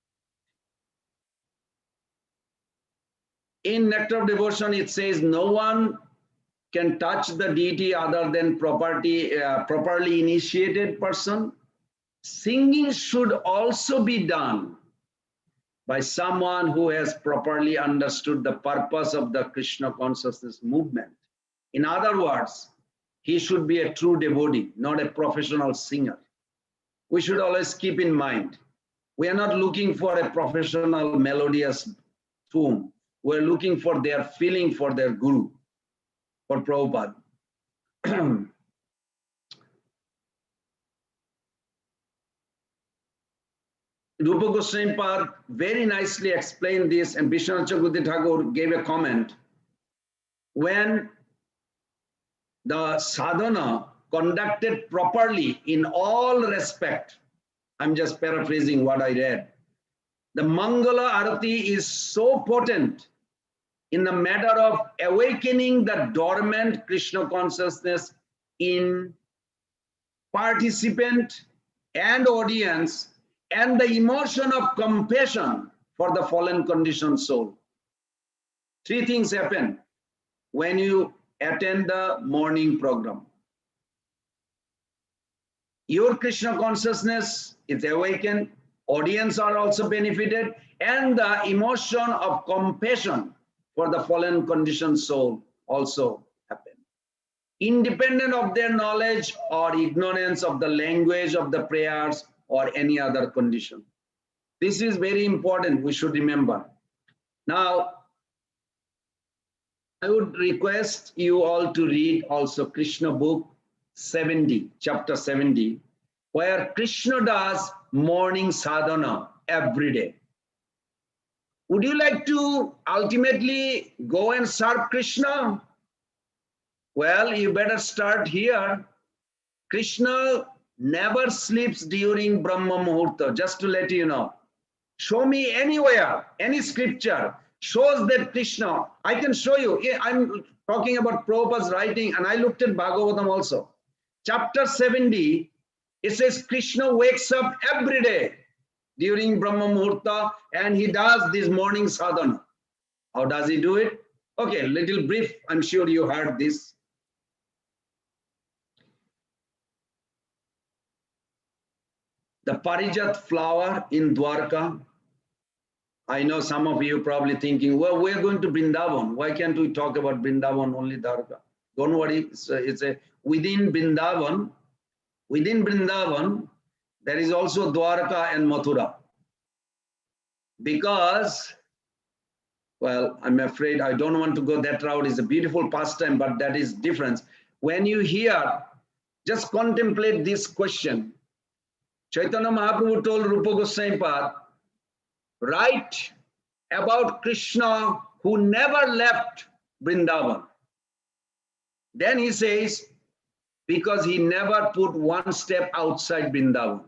In Nectar of Devotion, it says, no one can touch the deity other than properly initiated person. Singing should also be done by someone who has properly understood the purpose of the Krishna consciousness movement. In other words, he should be a true devotee, not a professional singer. We should always keep in mind, we are not looking for a professional melodious tune. We're looking for their feeling for their guru, for Prabhupada. Rupa Goswami Pad very nicely explained this, and Vishwanath Chakravarti Thakur gave a comment. When the sadhana conducted properly in all respect, I'm just paraphrasing what I read, the Mangalarti is so potent in the matter of awakening the dormant Krishna consciousness in participant and audience, and the emotion of compassion for the fallen conditioned soul. Three things happen when you attend the morning program. Your Krishna consciousness is awakened, audience are also benefited, and the emotion of compassion for the fallen conditioned soul also happen. Independent of their knowledge or ignorance of the language of the prayers or any other condition. This is very important, we should remember. Now, I would request you all to read also Krishna book 70, chapter 70, where Krishna does morning sadhana every day. Would you like to ultimately go and serve Krishna? Well, you better start here. Krishna never sleeps during Brahma Muhurta, just to let you know. Show me anywhere, any scripture shows that Krishna, I can show you. I'm talking about Prabhupada's writing, and I looked at Bhagavatam also. Chapter 70, it says Krishna wakes up every day during Brahma Muhurta and he does this morning sadhana. How does he do it? Okay, little brief, I'm sure you heard this. The Parijat flower in Dwarka. I know some of you probably thinking, well, we're going to Vrindavan. Why can't we talk about Vrindavan, only Dwarka? Don't worry, it's a within Vrindavan, there is also Dwarka and Mathura. Because, well, I'm afraid I don't want to go that route. It's a beautiful pastime, but that is different. When you hear, just contemplate this question. Chaitanya Mahaprabhu told Rupa Goswami Pad, write about Krishna who never left Vrindavan. Then he says, because he never put one step outside Vrindavan.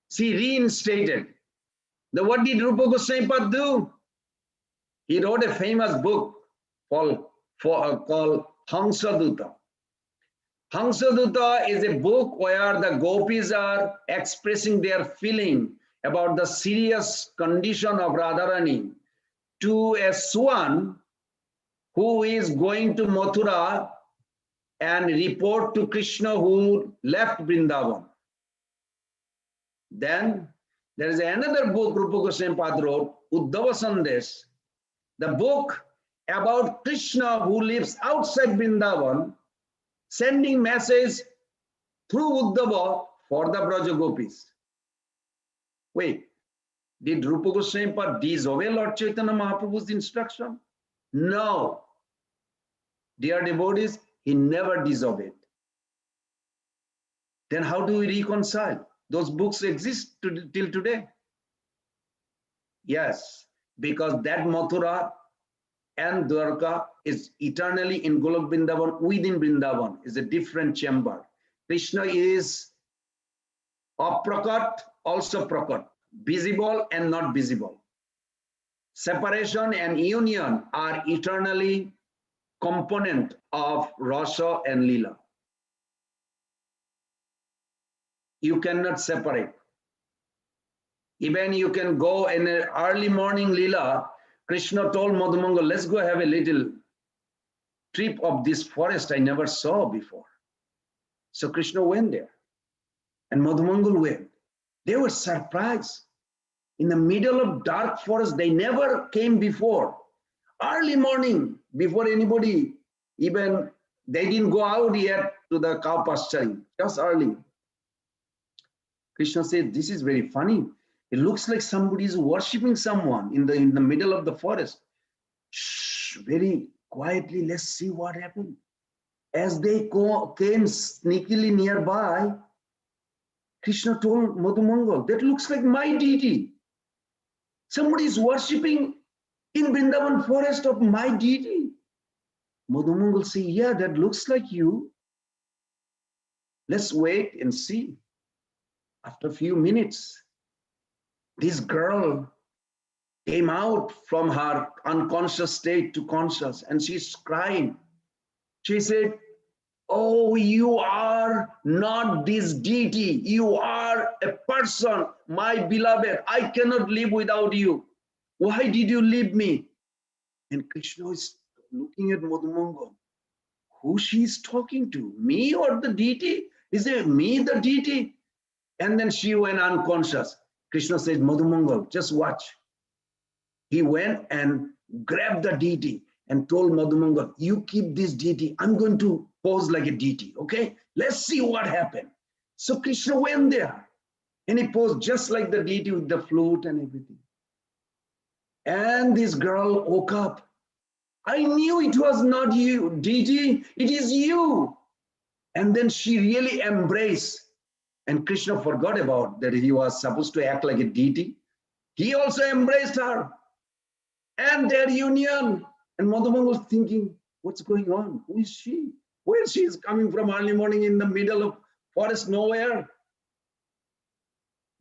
See, reinstated. Then what did Rupa Goswami Pad do? He wrote a famous book called Hamsaduta. Hamsaduta is a book where the gopis are expressing their feeling about the serious condition of Radharani to a swan who is going to Mathura and report to Krishna who left Vrindavan. Then there is another book Rupa Goswami Pad wrote, Uddhava Sandesh, the book about Krishna who lives outside Vrindavan, sending message through Uddhava for the Braja Gopis. Wait, did Rupa Goswami Pad disobey Lord Chaitanya Mahaprabhu's instruction? No. Dear devotees, he never disobeyed. Then how do we reconcile? Those books exist till today. Yes, because that Mathura and Dwarka is eternally in Golok Vrindavan, within Vrindavan, is a different chamber. Krishna is aprakat, also prakat, visible and not visible. Separation and union are eternally component of Rasa and Lila. you cannot separate. Even you can go in an early morning Leela, Krishna told Madhumangal, let's go have a little trip of this forest I never saw before. So Krishna went there and Madhumangal went. They were surprised. In the middle of dark forest, they never came before. Early morning, before anybody, even they didn't go out yet to the cow pasturing, just early. Krishna said, this is very funny. It looks like somebody is worshipping someone in the middle of the forest. Shh, very quietly, let's see what happened. As they came sneakily nearby, Krishna told Madhumangal, that looks like my deity. Somebody is worshipping in Vrindavan forest of my deity. Madhumangal said, yeah, that looks like you. Let's wait and see. After a few minutes, this girl came out from her unconscious state to conscious and she's crying. She said, oh, you are not this deity. You are a person, my beloved. I cannot live without you. Why did you leave me? And Krishna is looking at Madhumangal. Who she is talking to? Me or the deity? Is it me, the deity? And then she went unconscious. Krishna said, Madhumangal, just watch. He went and grabbed the deity and told Madhumangal, you keep this deity. I'm going to pose like a deity, okay? Let's see what happened. So Krishna went there and he posed just like the deity with the flute and everything. And this girl woke up. I knew it was not you, deity, it is you. And then she really embraced. And Krishna forgot about that he was supposed to act like a deity. He also embraced her. And their union. And Madhumangal was thinking, what's going on? Who is she? Where she is coming from early morning in the middle of forest nowhere?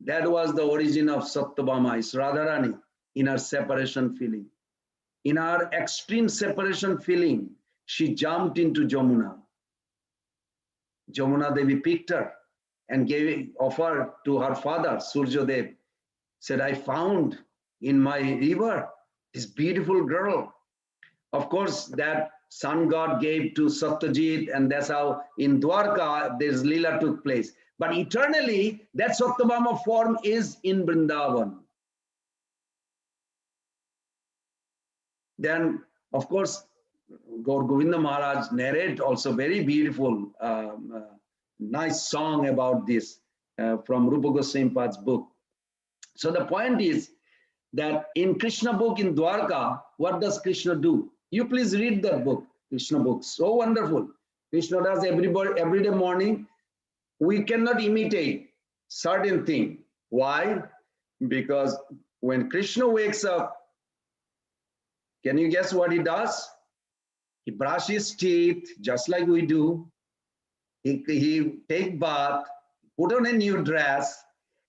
That was the origin of Satyabhama, is Radharani, in her separation feeling. In her extreme separation feeling, she jumped into Jamuna. Jamuna Devi picked her and offered to her father, Surya Dev. Said, I found in my river this beautiful girl. Of course, that sun god gave to Satyajit, and that's how in Dwarka this Leela took place. But eternally, that Satyabhama form is in Vrindavan. Then, of course, Gaur Govinda Maharaj narrate also very beautiful, nice song about this from Rupa Goswami Pad's book. So the point is that in Krishna book in Dwarka, what does Krishna do? You please read that book, Krishna book. So wonderful. Krishna does every day morning. We cannot imitate certain thing. Why? Because when Krishna wakes up, can you guess what he does? He brushes teeth just like we do. He take bath, put on a new dress,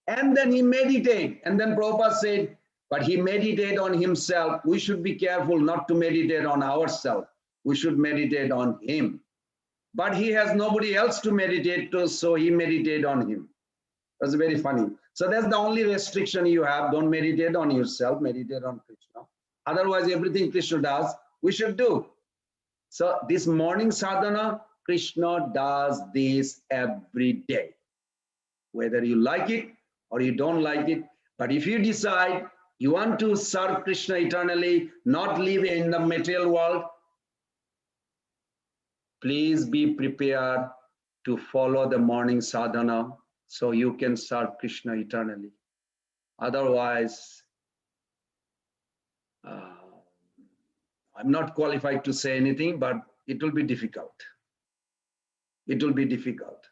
and then he meditate. And then Prabhupada said, but he meditate on himself. We should be careful not to meditate on ourselves. We should meditate on him. But he has nobody else to meditate to, so he meditate on him. That's very funny. So that's the only restriction you have. Don't meditate on yourself, meditate on Krishna. Otherwise, everything Krishna does, we should do. So this morning sadhana, Krishna does this every day. Whether you like it or you don't like it. But if you decide you want to serve Krishna eternally, not live in the material world, please be prepared to follow the morning sadhana so you can serve Krishna eternally. Otherwise, I'm not qualified to say anything, but it will be difficult. It will be difficult.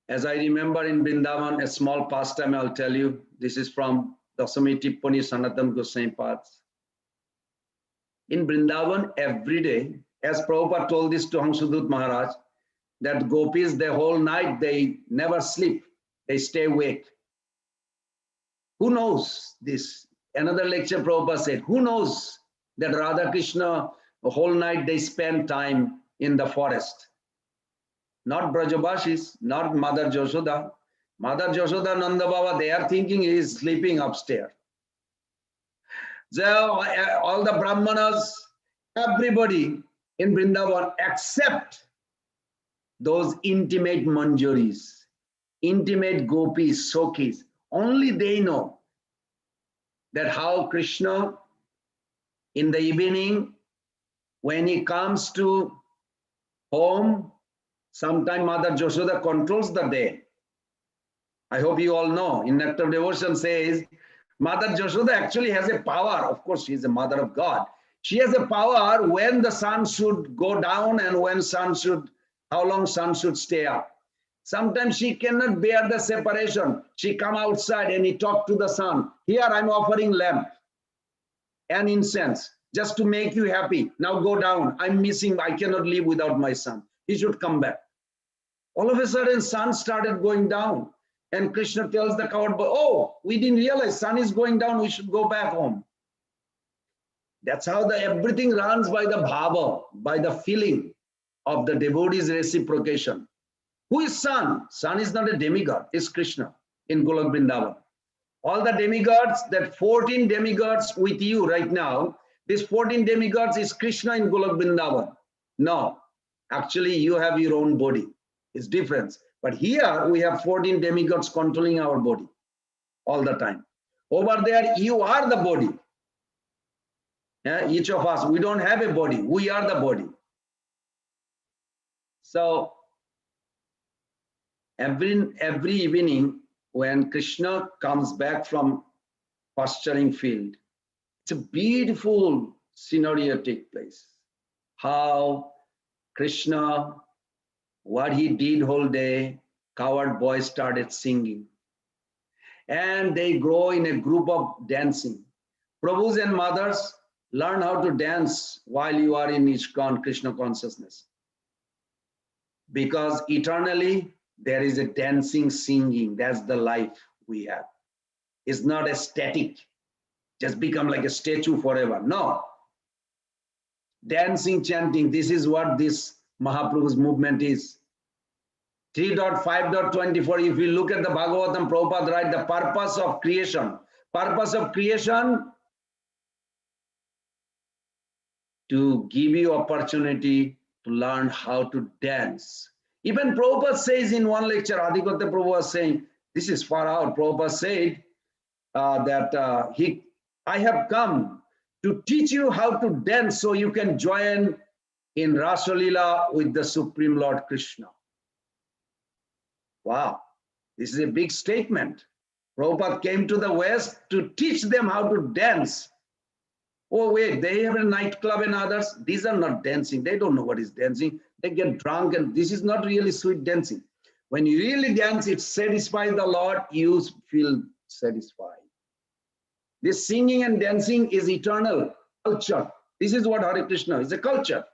As I remember in Vrindavan, a small pastime I'll tell you. This is from Dasami Tippani Sanatana Goswami Paths. In Vrindavan, every day, as Prabhupada told this to Hansudut Maharaj, that gopis, the whole night, they never sleep. They stay awake. Who knows this? Another lecture Prabhupada said, who knows that Radha Krishna, the whole night they spend time in the forest? not Brajabashis, not Mother Yashoda. Mother Yashoda, Nanda Baba, they are thinking he is sleeping upstairs. So all the Brahmanas, everybody in Vrindavan except those intimate manjaris, intimate gopis, sokis, only they know that how Krishna in the evening when he comes to home, sometime Mother Yashoda controls the day. I hope you all know. In Nectar Devotion says, Mother Yashoda actually has a power. Of course, she is a mother of God. She has a power when the sun should go down and when sun should, how long sun should stay up. Sometimes she cannot bear the separation. She come outside and he talk to the sun. Here I'm offering lamp and incense just to make you happy. Now go down. I'm missing. I cannot live without my son. He should come back. All of a sudden, sun started going down. And Krishna tells the coward boy, oh, we didn't realize sun is going down. We should go back home. That's how everything runs by the bhava, by the feeling of the devotee's reciprocation. Who is sun? Sun is not a demigod. It's Krishna in Golok Vrindavan. All the demigods, that 14 demigods with you right now, this 14 demigods is Krishna in Golok Vrindavan. No, actually you have your own body. It's different. But here we have 14 demigods controlling our body all the time. Over there, you are the body. Yeah, each of us, we don't have a body. We are the body. So every evening when Krishna comes back from pasturing field, it's a beautiful scenario take place. How Krishna, what he did whole day, coward boys started singing. And they grow in a group of dancing. Prabhus and mothers, learn how to dance while you are in ISKCON Krishna consciousness. Because eternally, there is a dancing, singing. That's the life we have. It's not a static, just become like a statue forever. No. Dancing, chanting, this is what this Mahaprabhu's movement is. 3.5.24, if you look at the Bhagavatam, Prabhupada write the purpose of creation. Purpose of creation, to give you opportunity to learn how to dance. Even Prabhupada says in one lecture, Adhikotya Prabhu was saying, this is far out, Prabhupada said I have come to teach you how to dance so you can join in Rasa Leela with the Supreme Lord Krishna. Wow, this is a big statement. Prabhupada came to the West to teach them how to dance. Oh wait, they have a nightclub and others. These are not dancing. They don't know what is dancing. They get drunk and this is not really sweet dancing. When you really dance, it satisfies the Lord, you feel satisfied. This singing and dancing is eternal culture. This is what Hare Krishna is, a culture.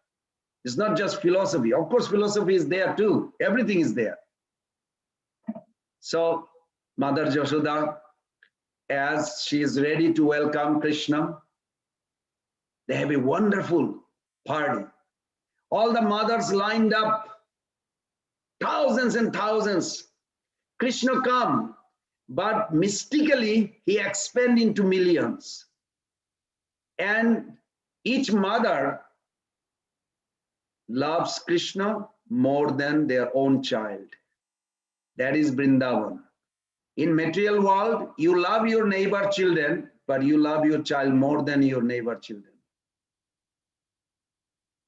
It's not just philosophy. Of course, philosophy is there too. Everything is there. So, Mother Yashoda, as she is ready to welcome Krishna, they have a wonderful party. All the mothers lined up, thousands and thousands. Krishna come, but mystically he expand into millions. And each mother loves Krishna more than their own child. That is Vrindavan. In material world, you love your neighbor children, but you love your child more than your neighbor children.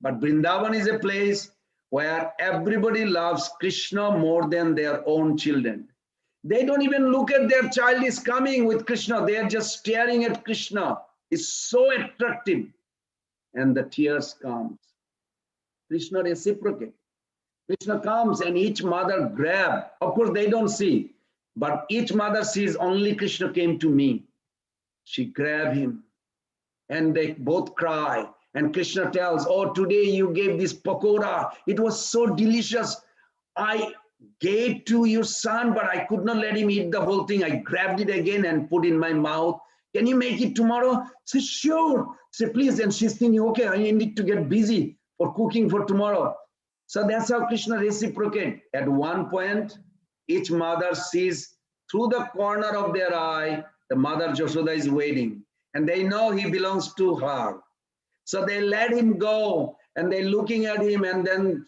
But Vrindavan is a place where everybody loves Krishna more than their own children. They don't even look at their child is coming with Krishna. They are just staring at Krishna. It's so attractive. And the tears comes. Krishna reciprocate. Krishna comes and each mother grab. Of course, they don't see. But each mother sees only Krishna came to me. She grab him. And they both cry. And Krishna tells, oh, today you gave this pakora. It was so delicious. I gave to your son, but I could not let him eat the whole thing. I grabbed it again and put in my mouth. Can you make it tomorrow? Say, sure. Say, please. And she's thinking, okay, I need to get busy for cooking for tomorrow. So that's how Krishna reciprocates. At one point, each mother sees through the corner of their eye, the mother Yashoda is waiting. And they know he belongs to her. So they let him go and they're looking at him, and then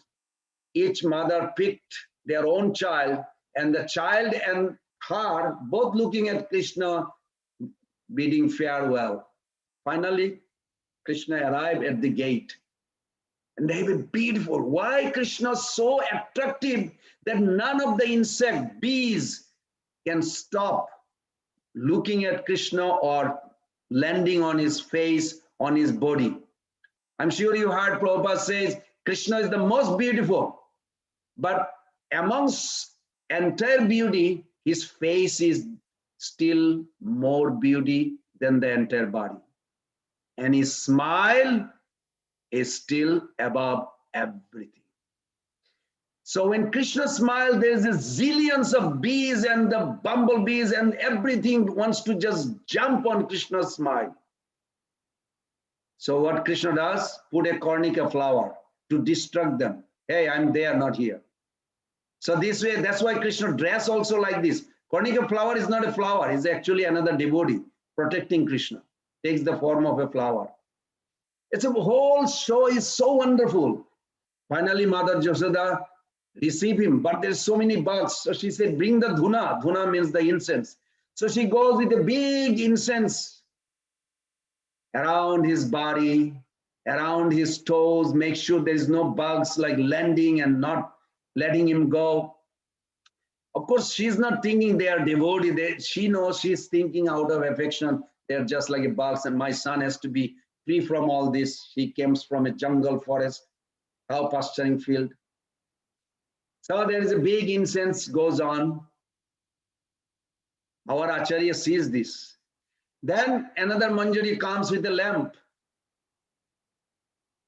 each mother picked their own child, and the child and her both looking at Krishna, bidding farewell. Finally, Krishna arrived at the gate. And they were beautiful. Why Krishna so attractive that none of the insect, bees, can stop looking at Krishna or landing on his face, on his body. I'm sure you heard Prabhupada says, Krishna is the most beautiful. But amongst entire beauty, his face is still more beauty than the entire body. And his smile is still above everything. So when Krishna smiles, there's a zillions of bees and the bumblebees and everything wants to just jump on Krishna's smile. So what Krishna does, put a cornica flower to distract them. Hey, I'm there, not here. So this way, that's why Krishna dress also like this. Cornica flower is not a flower, it's actually another devotee protecting Krishna. Takes the form of a flower. It's a whole show is so wonderful. Finally, Mother Yashoda received him, but there's so many bugs. So she said, bring the dhuna. Dhuna means the incense. So she goes with a big incense around his body, around his toes, make sure there's no bugs like landing and not letting him go. Of course, she's not thinking they are devotee. She knows she's thinking out of affection. They're just like a bugs, and my son has to be free from all this. He comes from a jungle, forest, cow pasturing field. So there is a big incense goes on. Our Acharya sees this. Then another Manjari comes with a lamp.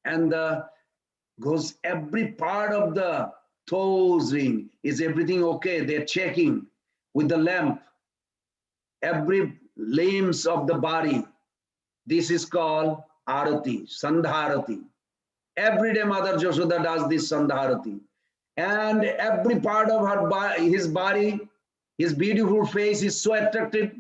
And goes every part of the toes ring. Is everything okay? They're checking with the lamp. Every limbs of the body. This is called Arati, Sandharati. Every day Mother Yashoda does this Sandharati. And every part of his body, his beautiful face is so attractive.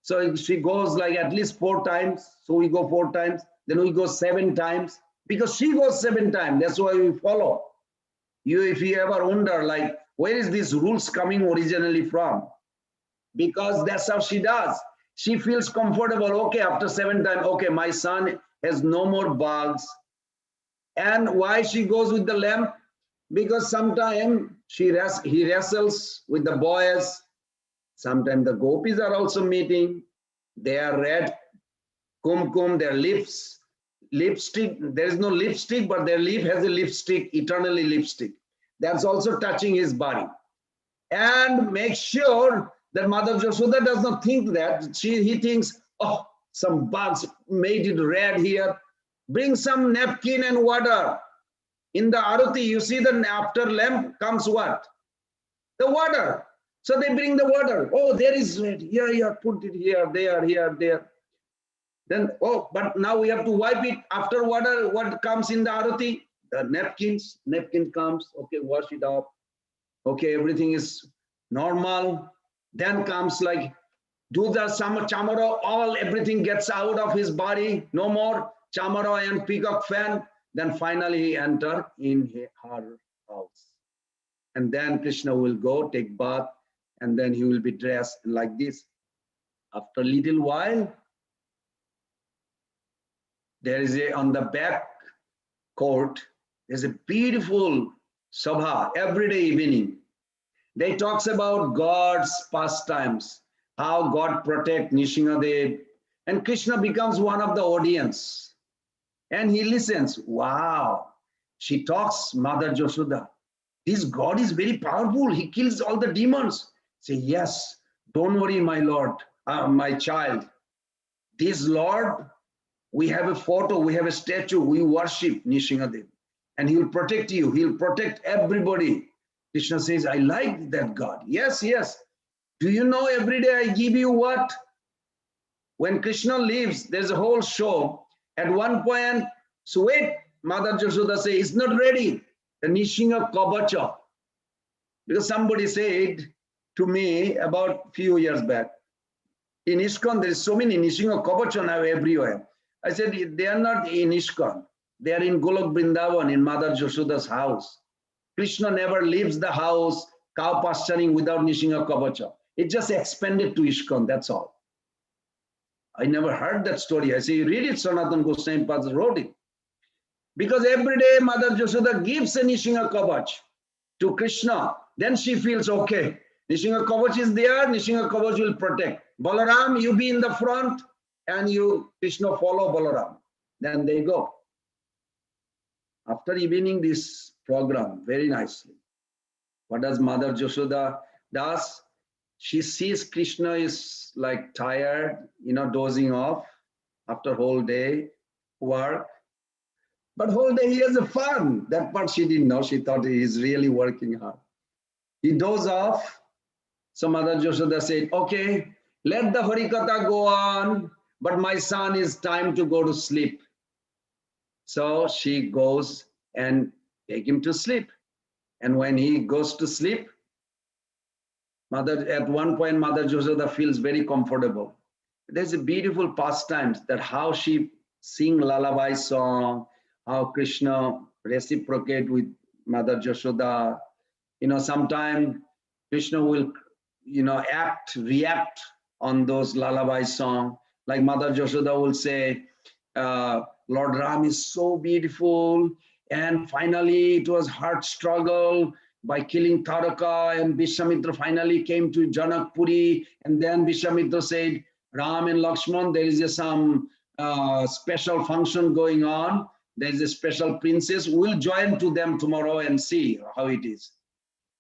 So she goes like at least 4 times. So we go 4 times. Then we go 7 times. Because she goes 7 times. That's why we follow. If you ever wonder, like, where is these rules coming originally from? Because that's how she does. She feels comfortable. Okay, after 7 times, okay, my son has no more bugs. And why she goes with the lamp? Because sometimes he wrestles with the boys. Sometimes the gopis are also meeting. They are red kumkum, their lips, lipstick. There is no lipstick, but their lip has a lipstick, eternally lipstick. That's also touching his body. And make sure that Mother Yashoda does not think that. He thinks, oh, some bugs made it red here. Bring some napkin and water. In the Arati, you see that after lamp comes what? The water. So they bring the water. Oh, there is red. Here, put it here, there. Then, oh, but now we have to wipe it. After water, what comes in the Arati? The napkins. Napkin comes. Okay, wash it off. Okay, everything is normal. Then comes like, do the chamara, everything gets out of his body. No more chamara and peacock fan. Then finally he enter in her house. And then Krishna will go take bath, and then he will be dressed like this. After a little while, there is on the back court, there's a beautiful sabha every day evening. They talks about God's pastimes, how God protect Nishingadev, and Krishna becomes one of the audience. And he listens. Wow. She talks, Mother Yashoda. This God is very powerful. He kills all the demons. Say, yes, don't worry, my Lord, my child. This Lord, we have a photo, we have a statue, we worship Nishingadev. And he will protect you. He'll protect everybody. Krishna says, I like that God. Yes, yes. Do you know every day I give you what? When Krishna leaves, there's a whole show. At one point, so wait, Mother Yashoda says, it's not ready. the Nishinga Kabacha. Because somebody said to me about few years back, in ISKCON, there is so many Nishinga Kabacha now everywhere. I said, they are not in ISKCON. They are in Golok Vrindavan, in Mother Jashoda's house. Krishna never leaves the house, cow pasturing without Nishinga Kabacha. It just expanded to ISKCON, that's all. I never heard that story. I say, read it, Sanatana Goswami Pada wrote it. Because every day Mother Jashoda gives a Nishinga Kabach to Krishna, then she feels okay. Nishinga Kabach is there, Nishinga Kabach will protect. Balaram, you be in the front, and you, Krishna, follow Balaram. Then they go. After evening this program, very nicely, what does Mother Jashoda does? She sees Krishna is like tired, dozing off after whole day work. But whole day he has a fun. That part she didn't know. She thought he is really working hard. He dozes off. So Mother Jashoda said, okay, let the Harikatha go on, but my son is time to go to sleep. So she goes and take him to sleep. And when he goes to sleep, at one point, Mother Jashoda feels very comfortable. There's a beautiful pastimes that how she sing lullaby song, how Krishna reciprocate with Mother Jashoda. Sometime Krishna will, react on those lullaby song. Like Mother Jashoda will say, Lord Ram is so beautiful. And finally, it was hard struggle by killing Taraka, and Vishwamitra finally came to Janakpuri. And then Vishwamitra said, Ram and Lakshman, there is some special function going on. There is a special princess. We'll join to them tomorrow and see how it is.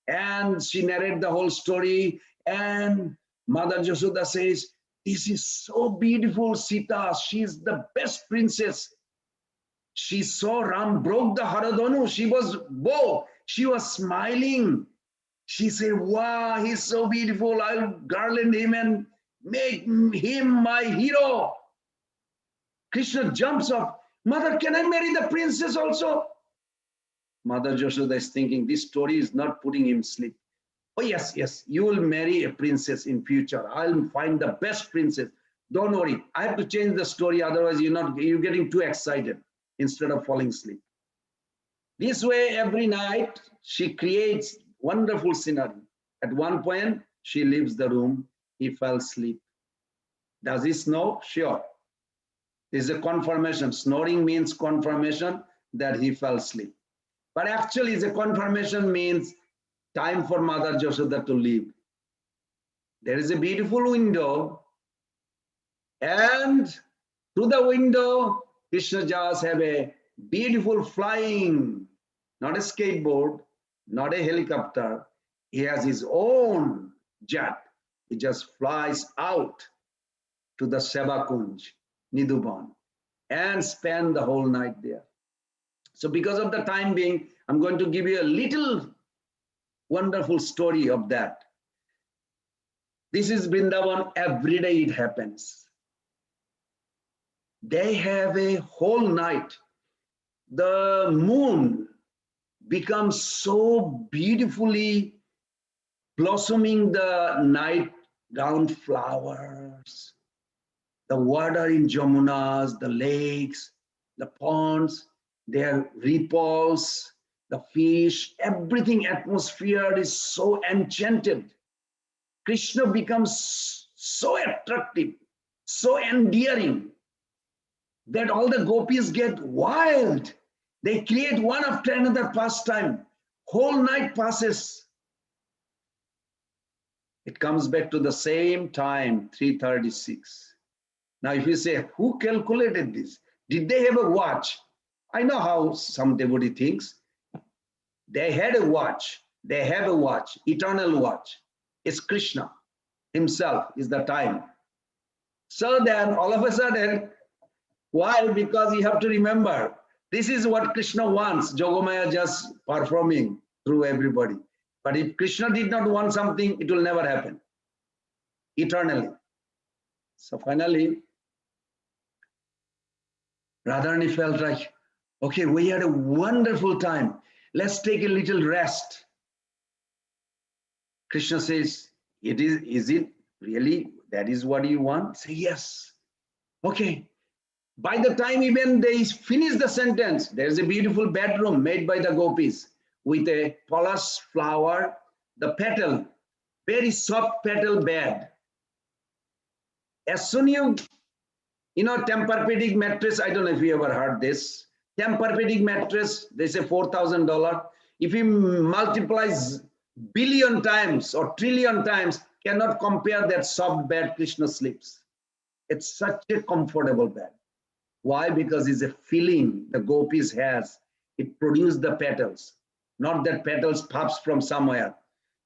And she narrated the whole story. And Mother Jashoda says, this is so beautiful, Sita. She's the best princess. She saw Ram broke the Haradhanu. She was bow. She was smiling. She said, wow, he's so beautiful. I'll garland him and make him my hero. Krishna jumps up. Mother, can I marry the princess also? Mother Jashoda is thinking, this story is not putting him to sleep. Oh, yes, you will marry a princess in future. I'll find the best princess. Don't worry. I have to change the story. Otherwise, you're getting too excited instead of falling asleep. This way, every night, she creates wonderful scenery. At one point, she leaves the room. He fell asleep. Does he snore? Sure. This is a confirmation. Snoring means confirmation that he fell asleep. But actually, it's a confirmation means time for Mother Jashoda to leave. There is a beautiful window, and through the window, Krishna just have a beautiful flying, not a skateboard, not a helicopter. He has his own jet. He just flies out to the Seva Kunj, Nidhuban, and spend the whole night there. So because of the time being, I'm going to give you a little wonderful story of that. This is Vrindavan. Every day it happens. They have a whole night. The moon becomes so beautifully blossoming the night round flowers. The water in Jamunas, the lakes, the ponds, their ripples, the fish, everything, atmosphere is so enchanted. Krishna becomes so attractive, so endearing, that all the gopis get wild. They create one after another pastime. Whole night passes. It comes back to the same time, 3:36. Now, if you say, who calculated this? Did they have a watch? I know how some devotee thinks. They had a watch. They have a watch, eternal watch. It's Krishna himself is the time. So then all of a sudden, why? Because you have to remember, this is what Krishna wants. Yogamaya just performing through everybody. But if Krishna did not want something, it will never happen. Eternally. So finally, Radharani felt like, okay, we had a wonderful time. Let's take a little rest. Krishna says, is it really, that is what you want? Say yes. Okay. By the time even they finish the sentence, there's a beautiful bedroom made by the gopis with a polished flower, the petal, very soft petal bed. As soon you know, Tempur-Pedic mattress, I don't know if you ever heard this. Tempur-Pedic mattress, they say $4,000. If you multiply billion times or trillion times, cannot compare that soft bed Krishna sleeps. It's such a comfortable bed. Why? Because it's a feeling the gopis has. It produced the petals, not that petals pops from somewhere.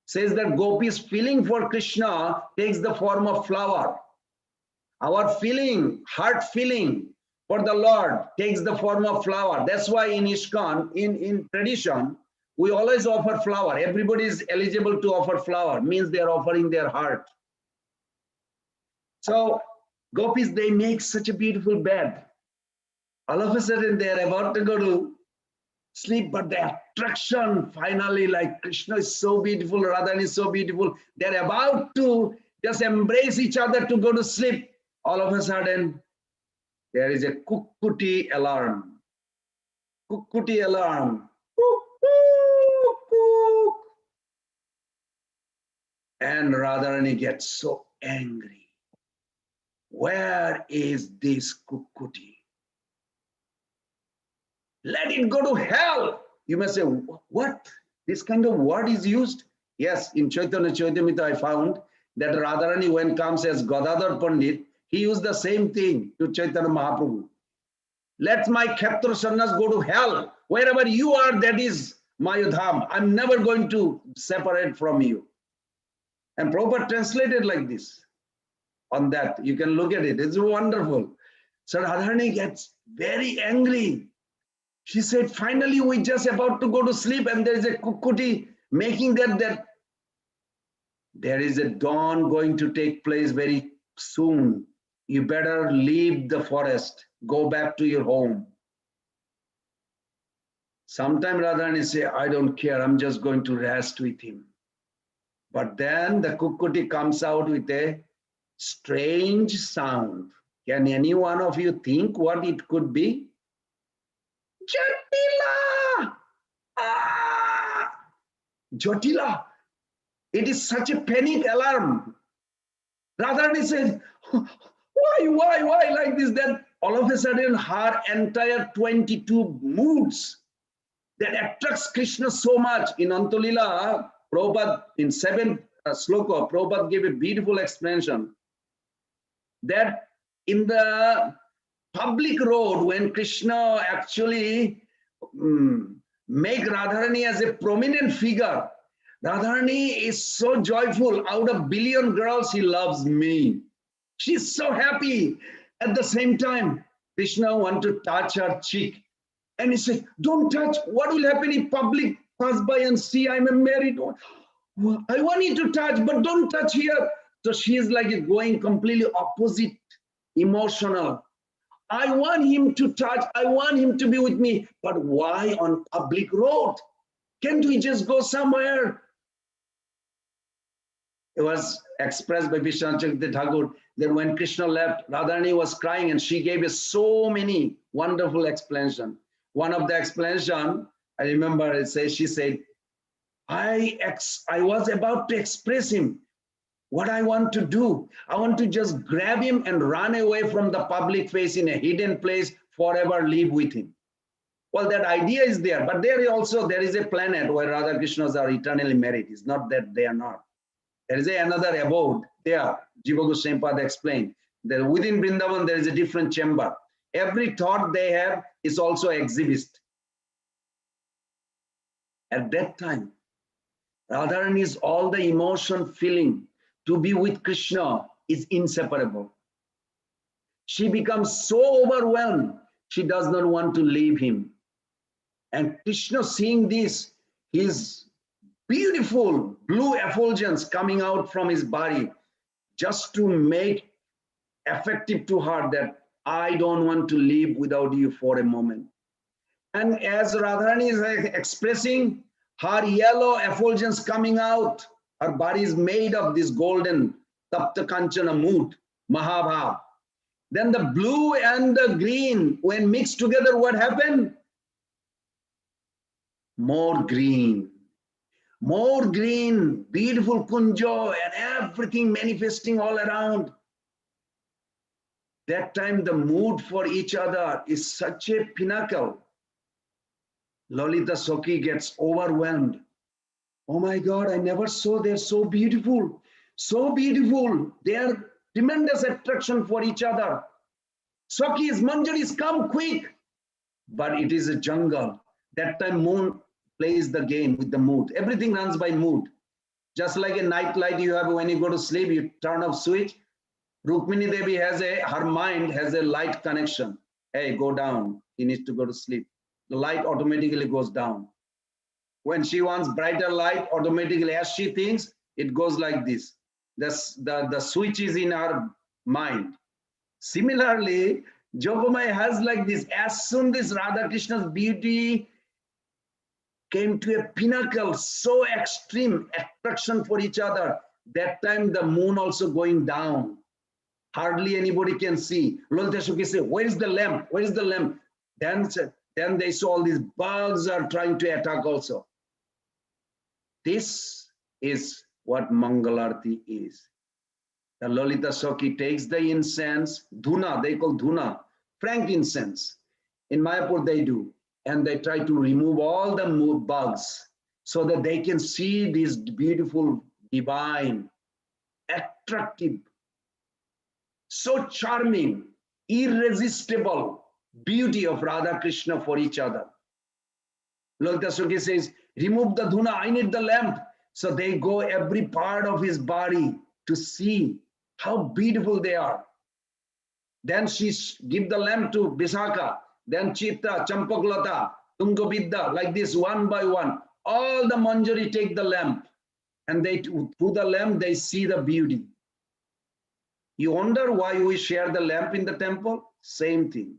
Says that gopis' feeling for Krishna takes the form of flower. Our feeling, heart feeling for the Lord takes the form of flower. That's why in ISKCON, in tradition, we always offer flower. Everybody is eligible to offer flower, means they are offering their heart. So gopis, they make such a beautiful bed. All of a sudden, they are about to go to sleep, but the attraction finally, like Krishna is so beautiful, Radharani is so beautiful, they're about to just embrace each other to go to sleep. All of a sudden, there is a kukkuti alarm. Kukkuti alarm. Cook, cook, cook. And Radharani gets so angry. Where is this kukkuti? Let it go to hell. You may say, what? This kind of word is used? Yes, in Chaitanya Charitamrita I found that Radharani, when comes as Gadadhar Pandit, he used the same thing to Chaitanya Mahaprabhu. Let my Kshetra Sannyas go to hell. Wherever you are, that is Mayudham. I'm never going to separate from you. And Prabhupada translated like this. On that, you can look at it. It's wonderful. So Radharani gets very angry. She said, finally, we just about to go to sleep and there is a kukkuti making that there is a dawn going to take place very soon. You better leave the forest, go back to your home. Sometimes Radharani say, I don't care, I'm just going to rest with him. But then the kukkuti comes out with a strange sound. Can any one of you think what it could be? Jatila! Ah! Jatila! It is such a panic alarm. Radharani said, why like this? Then all of a sudden her entire 22 moods that attracts Krishna so much. In Antolila, Prabhupada, in 7th sloka, Prabhupada gave a beautiful explanation that in the public road, when Krishna actually make Radharani as a prominent figure, Radharani is so joyful. Out of billion girls, he loves me. She's so happy. At the same time, Krishna wants to touch her cheek. And he said, don't touch. What will happen if public pass by and see I'm a married one? I want you to touch, but don't touch here. So she is like going completely opposite, emotional. I want him to touch. I want him to be with me. But why on public road? Can't we just go somewhere? It was expressed by Vishwanath Chakravarti Thakur that when Krishna left, Radharani was crying and she gave us so many wonderful explanations. One of the explanation, I remember it says, she said, I was about to express him what I want to do. I want to just grab him and run away from the public face in a hidden place, forever live with him. Well, that idea is there, but there is a planet where Radha Krishnas are eternally married. It's not that they are not. There is another abode there. Jiva Goswami Pada explained that within Vrindavan there is a different chamber. Every thought they have is also exhibit. At that time, Radharani's all the emotion feeling to be with Krishna is inseparable. She becomes so overwhelmed, she does not want to leave him. And Krishna seeing this, his beautiful blue effulgence coming out from his body, just to make effective to her that I don't want to live without you for a moment. And as Radharani is expressing, her yellow effulgence coming out, her body is made of this golden Tapta Kanchana mood, Mahabhav. Then the blue and the green, when mixed together, what happened? More green, beautiful kunjo and everything manifesting all around. That time the mood for each other is such a pinnacle. Lalita Sakhi gets overwhelmed. Oh my God, I never saw they're so beautiful. So beautiful. They are tremendous attraction for each other. Sakhi's Manjaris come quick. But it is a jungle. That time moon plays the game with the mood. Everything runs by mood. Just like a night light you have when you go to sleep, you turn off switch. Rukmini Devi has her mind has a light connection. Hey, go down. He needs to go to sleep. The light automatically goes down. When she wants brighter light, automatically as she thinks, it goes like this. The switch is in her mind. Similarly, Jogomai has like this. As soon as Radha Krishna's beauty came to a pinnacle, so extreme attraction for each other, that time the moon also going down. Hardly anybody can see. Lalita Sakhi say, where is the lamp? Where is the lamp? Then they saw all these bugs are trying to attack also. This is what Mangalarti is. The Lalita Sakhi takes the incense, dhuna, they call dhuna, frankincense. In Mayapur they do. And they try to remove all the bugs so that they can see this beautiful, divine, attractive, so charming, irresistible beauty of Radha Krishna for each other. Lalita Sakhi says, remove the dhuna, I need the lamp. So they go every part of his body to see how beautiful they are. Then she give the lamp to Bisaka, then Chitta, Champaklata, Tungabidda, like this one by one. All the Manjari take the lamp and they through the lamp they see the beauty. You wonder why we share the lamp in the temple? Same thing,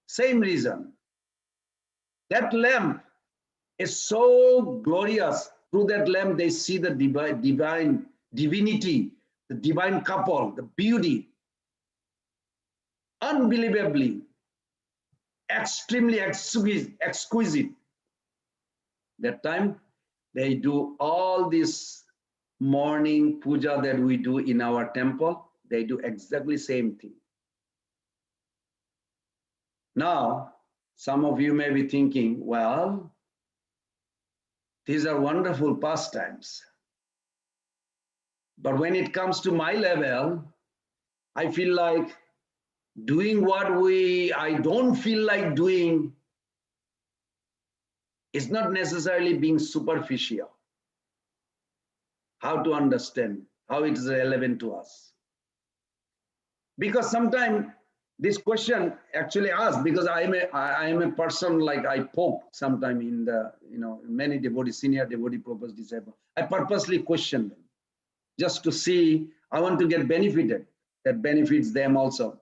same reason. That lamp is so glorious. Through that lamp they see the divinity, the divine couple, the beauty. Unbelievably, extremely exquisite. That time they do all this morning puja that we do in our temple. They do exactly same thing. Now, some of you may be thinking, well, these are wonderful pastimes. But when it comes to my level, I feel like doing what I don't feel like doing is not necessarily being superficial. How to understand, how it is relevant to us. Because sometimes this question actually asked, because I am a person like I poke sometime in the, many devotees, senior devotee, Prabhupada's disciple. I purposely question them just to see, I want to get benefited, that benefits them also.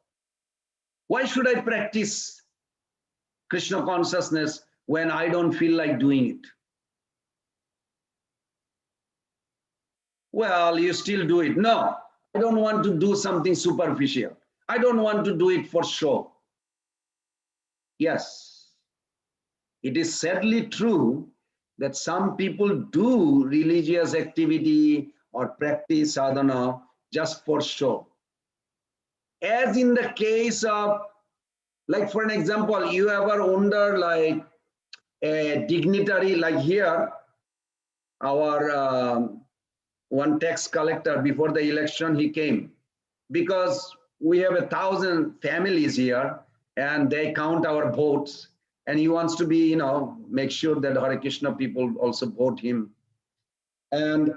Why should I practice Krishna consciousness when I don't feel like doing it? Well, you still do it. No, I don't want to do something superficial. I don't want to do it for show. Yes, it is sadly true that some people do religious activity or practice sadhana just for show. As in the case of, like for an example, you ever wonder like a dignitary, like here, our one tax collector before the election, he came because we have 1,000 families here and they count our votes and he wants to be, make sure that Hare Krishna people also vote him. And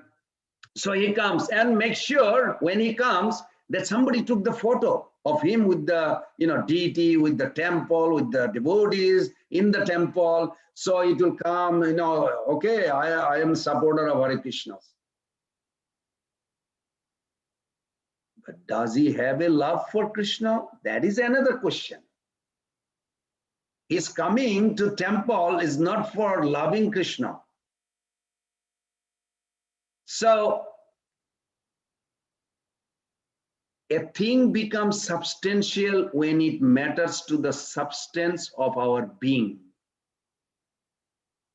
so he comes and make sure when he comes that somebody took the photo of him with the, deity, with the temple, with the devotees in the temple. So it will come, okay, I am a supporter of Hare Krishna. But does he have a love for Krishna? That is another question. His coming to temple is not for loving Krishna. So a thing becomes substantial when it matters to the substance of our being.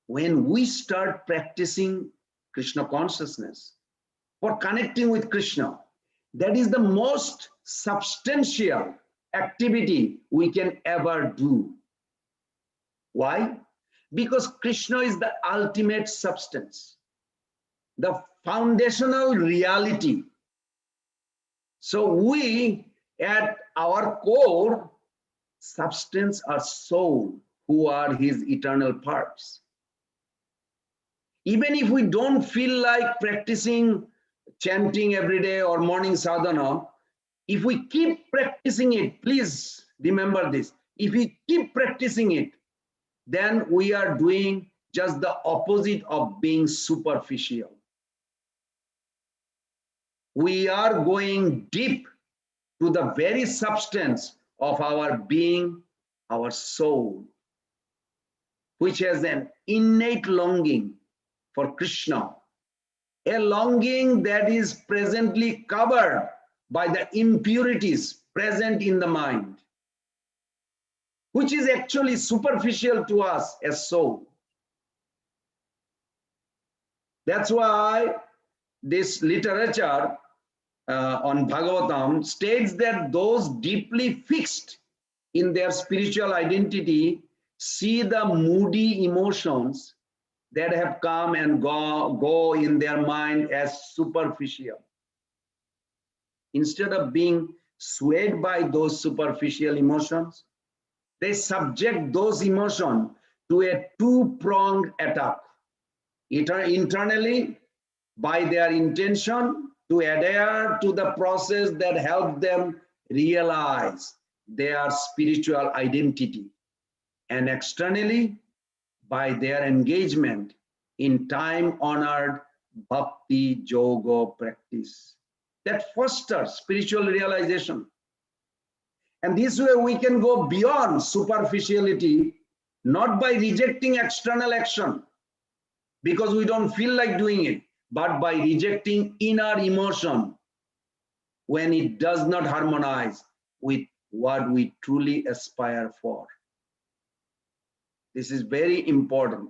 When we start practicing Krishna consciousness for connecting with Krishna, that is the most substantial activity we can ever do. Why? Because Krishna is the ultimate substance, the foundational reality. So we, at our core, substance are soul, who are his eternal parts. Even if we don't feel like practicing chanting every day or morning sadhana, if we keep practicing it, please remember this, if we keep practicing it, then we are doing just the opposite of being superficial. We are going deep to the very substance of our being, our soul, which has an innate longing for Krishna, a longing that is presently covered by the impurities present in the mind, which is actually superficial to us as soul. That's why this literature on Bhagavatam states that those deeply fixed in their spiritual identity see the moody emotions that have come and go in their mind as superficial. Instead of being swayed by those superficial emotions, they subject those emotions to a two-pronged attack. Internally, by their intention to adhere to the process that helps them realize their spiritual identity, and externally, by their engagement in time-honored bhakti yoga practice that fosters spiritual realization. And this way we can go beyond superficiality, not by rejecting external action because we don't feel like doing it, but by rejecting inner emotion when it does not harmonize with what we truly aspire for. This is very important.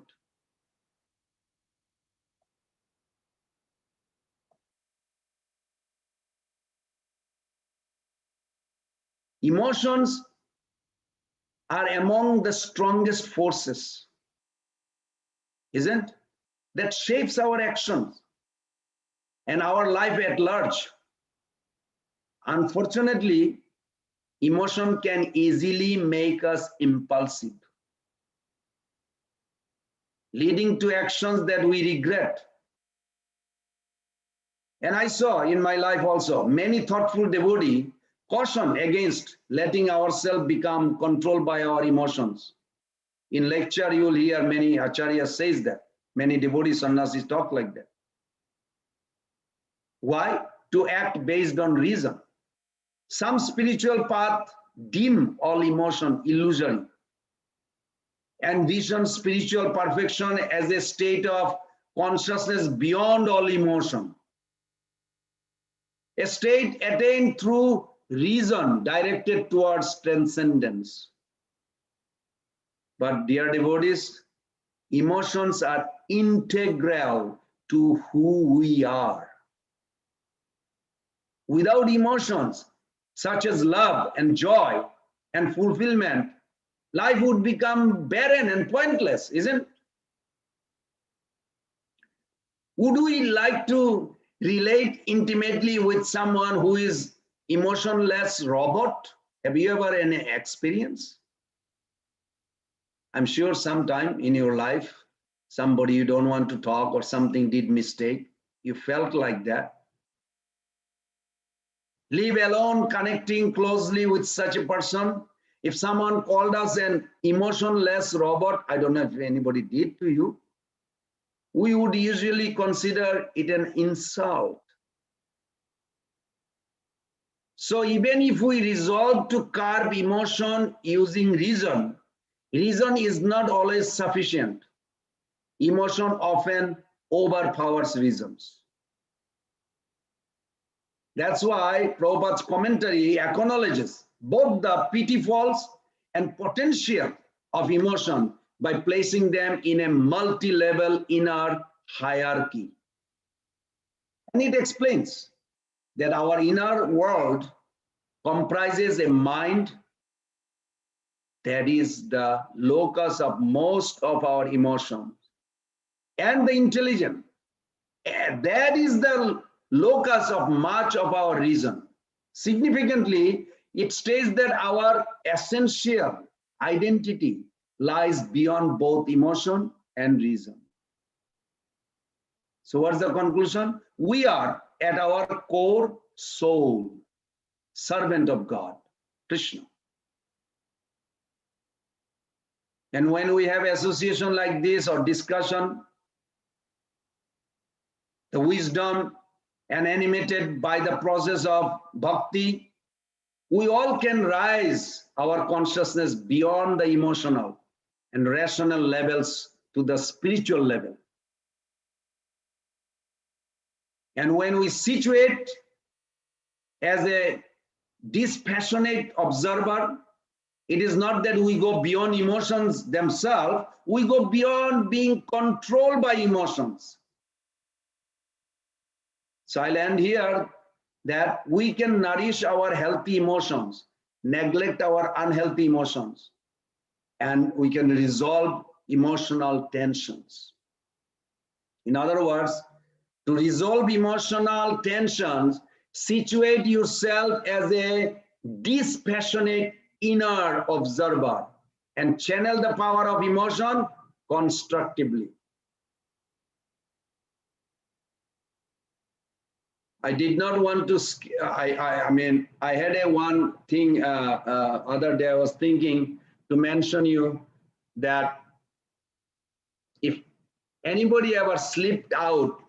Emotions are among the strongest forces, isn't it? That shapes our actions and our life at large. Unfortunately, emotion can easily make us impulsive, leading to actions that we regret. And I saw in my life also many thoughtful devotees caution against letting ourselves become controlled by our emotions. In lecture, you will hear many acharyas says that. Many devotees, sannyasis talk like that. Why? To act based on reason. Some spiritual path dim all emotion illusory and vision spiritual perfection as a state of consciousness beyond all emotion. A state attained through reason directed towards transcendence. But dear devotees, emotions are integral to who we are. Without emotions, such as love and joy and fulfillment, life would become barren and pointless, isn't it? Would we like to relate intimately with someone who is emotionless robot? Have you ever any experience? I'm sure sometime in your life, somebody you don't want to talk or something did mistake, you felt like that. Leave alone connecting closely with such a person. If someone called us an emotionless robot, I don't know if anybody did to you, we would usually consider it an insult. So even if we resolve to curb emotion using reason, Reason is not always sufficient. Emotion often overpowers reasons. That's why Prabhupada's commentary acknowledges both the pitfalls and potential of emotion by placing them in a multi-level inner hierarchy. And it explains that our inner world comprises a mind that is the locus of most of our emotions, and the intelligence, that is the locus of much of our reason. Significantly, it states that our essential identity lies beyond both emotion and reason. So what's the conclusion? We are at our core soul, servant of God, Krishna. And when we have association like this or discussion, the wisdom and animated by the process of bhakti, we all can rise our consciousness beyond the emotional and rational levels to the spiritual level. And when we situate as a dispassionate observer, it is not that we go beyond emotions themselves, we go beyond being controlled by emotions. So I'll end here that we can nourish our healthy emotions, neglect our unhealthy emotions, and we can resolve emotional tensions. In other words, to resolve emotional tensions, situate yourself as a dispassionate inner observer and channel the power of emotion constructively. I did not want to, I mean, I had a one thing other day I was thinking to mention you that if anybody ever slipped out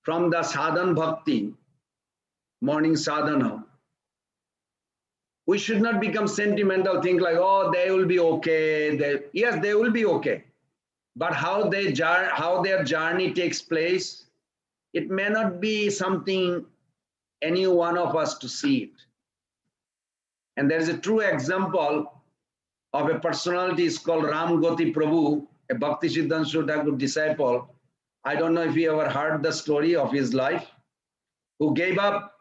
from the sadhana bhakti, morning sadhana, we should not become sentimental, think like, oh, they will be okay. Yes, they will be okay. But how their journey takes place, it may not be something any one of us to see it. And there is a true example of a personality is called Ram Goti Prabhu, a Bhakti Siddhanta Thakur disciple. I don't know if you ever heard the story of his life, who gave up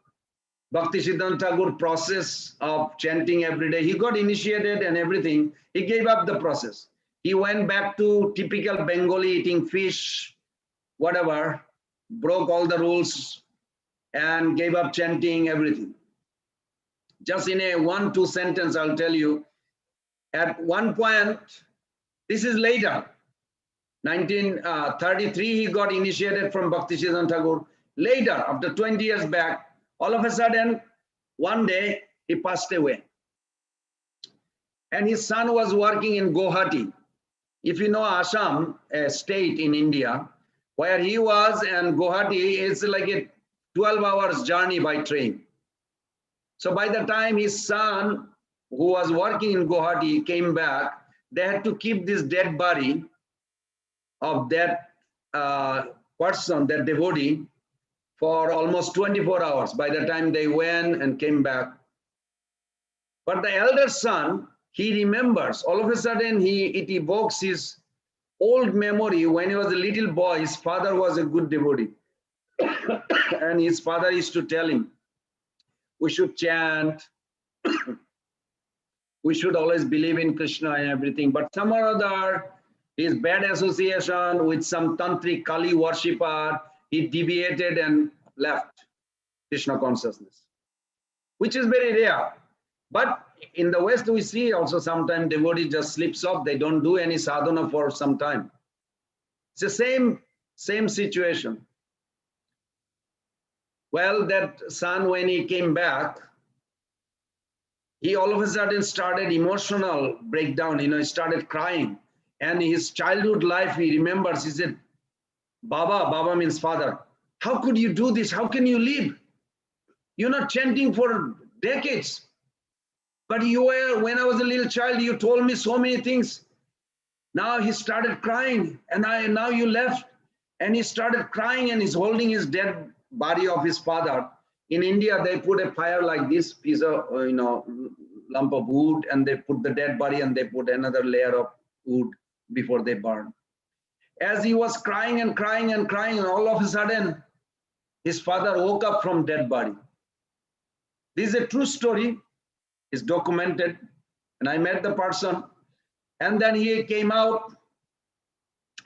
Bhakti Siddhanta Thakur process of chanting every day. He got initiated and everything. He gave up the process. He went back to typical Bengali, eating fish, whatever, broke all the rules and gave up chanting, everything. Just in a 1-2 sentence, I'll tell you, at one point, this is later, 1933, he got initiated from Bhakti Siddhanta Thakur. Later, after 20 years back, all of a sudden, one day, he passed away. And his son was working in Guwahati. If you know Assam, a state in India, where he was, and Guwahati is like a 12 hours journey by train. So by the time his son, who was working in Guwahati, came back, they had to keep this dead body of that person, that devotee, for almost 24 hours by the time they went and came back. But the elder son, he remembers, all of a sudden it evokes his old memory. When he was a little boy, his father was a good devotee. And his father used to tell him, we should chant, we should always believe in Krishna and everything. But somehow or other, his bad association with some tantric Kali worshipper, he deviated and left Krishna consciousness, which is very rare. But in the West, we see also sometimes devotee just slips off. They don't do any sadhana for some time. It's the same situation. Well, that son, when he came back, he all of a sudden started emotional breakdown. He started crying. And his childhood life, he remembers, he said, Baba means father. How could you do this? How can you live? You're not chanting for decades. But you were, when I was a little child, you told me so many things. Now he started crying, and now you left. And he started crying, and he's holding his dead body of his father. In India, they put a fire like this piece of, lump of wood, and they put the dead body, and they put another layer of wood before they burn. As he was crying and crying and crying, and all of a sudden, his father woke up from dead body. This is a true story. It's documented, and I met the person. And then he came out.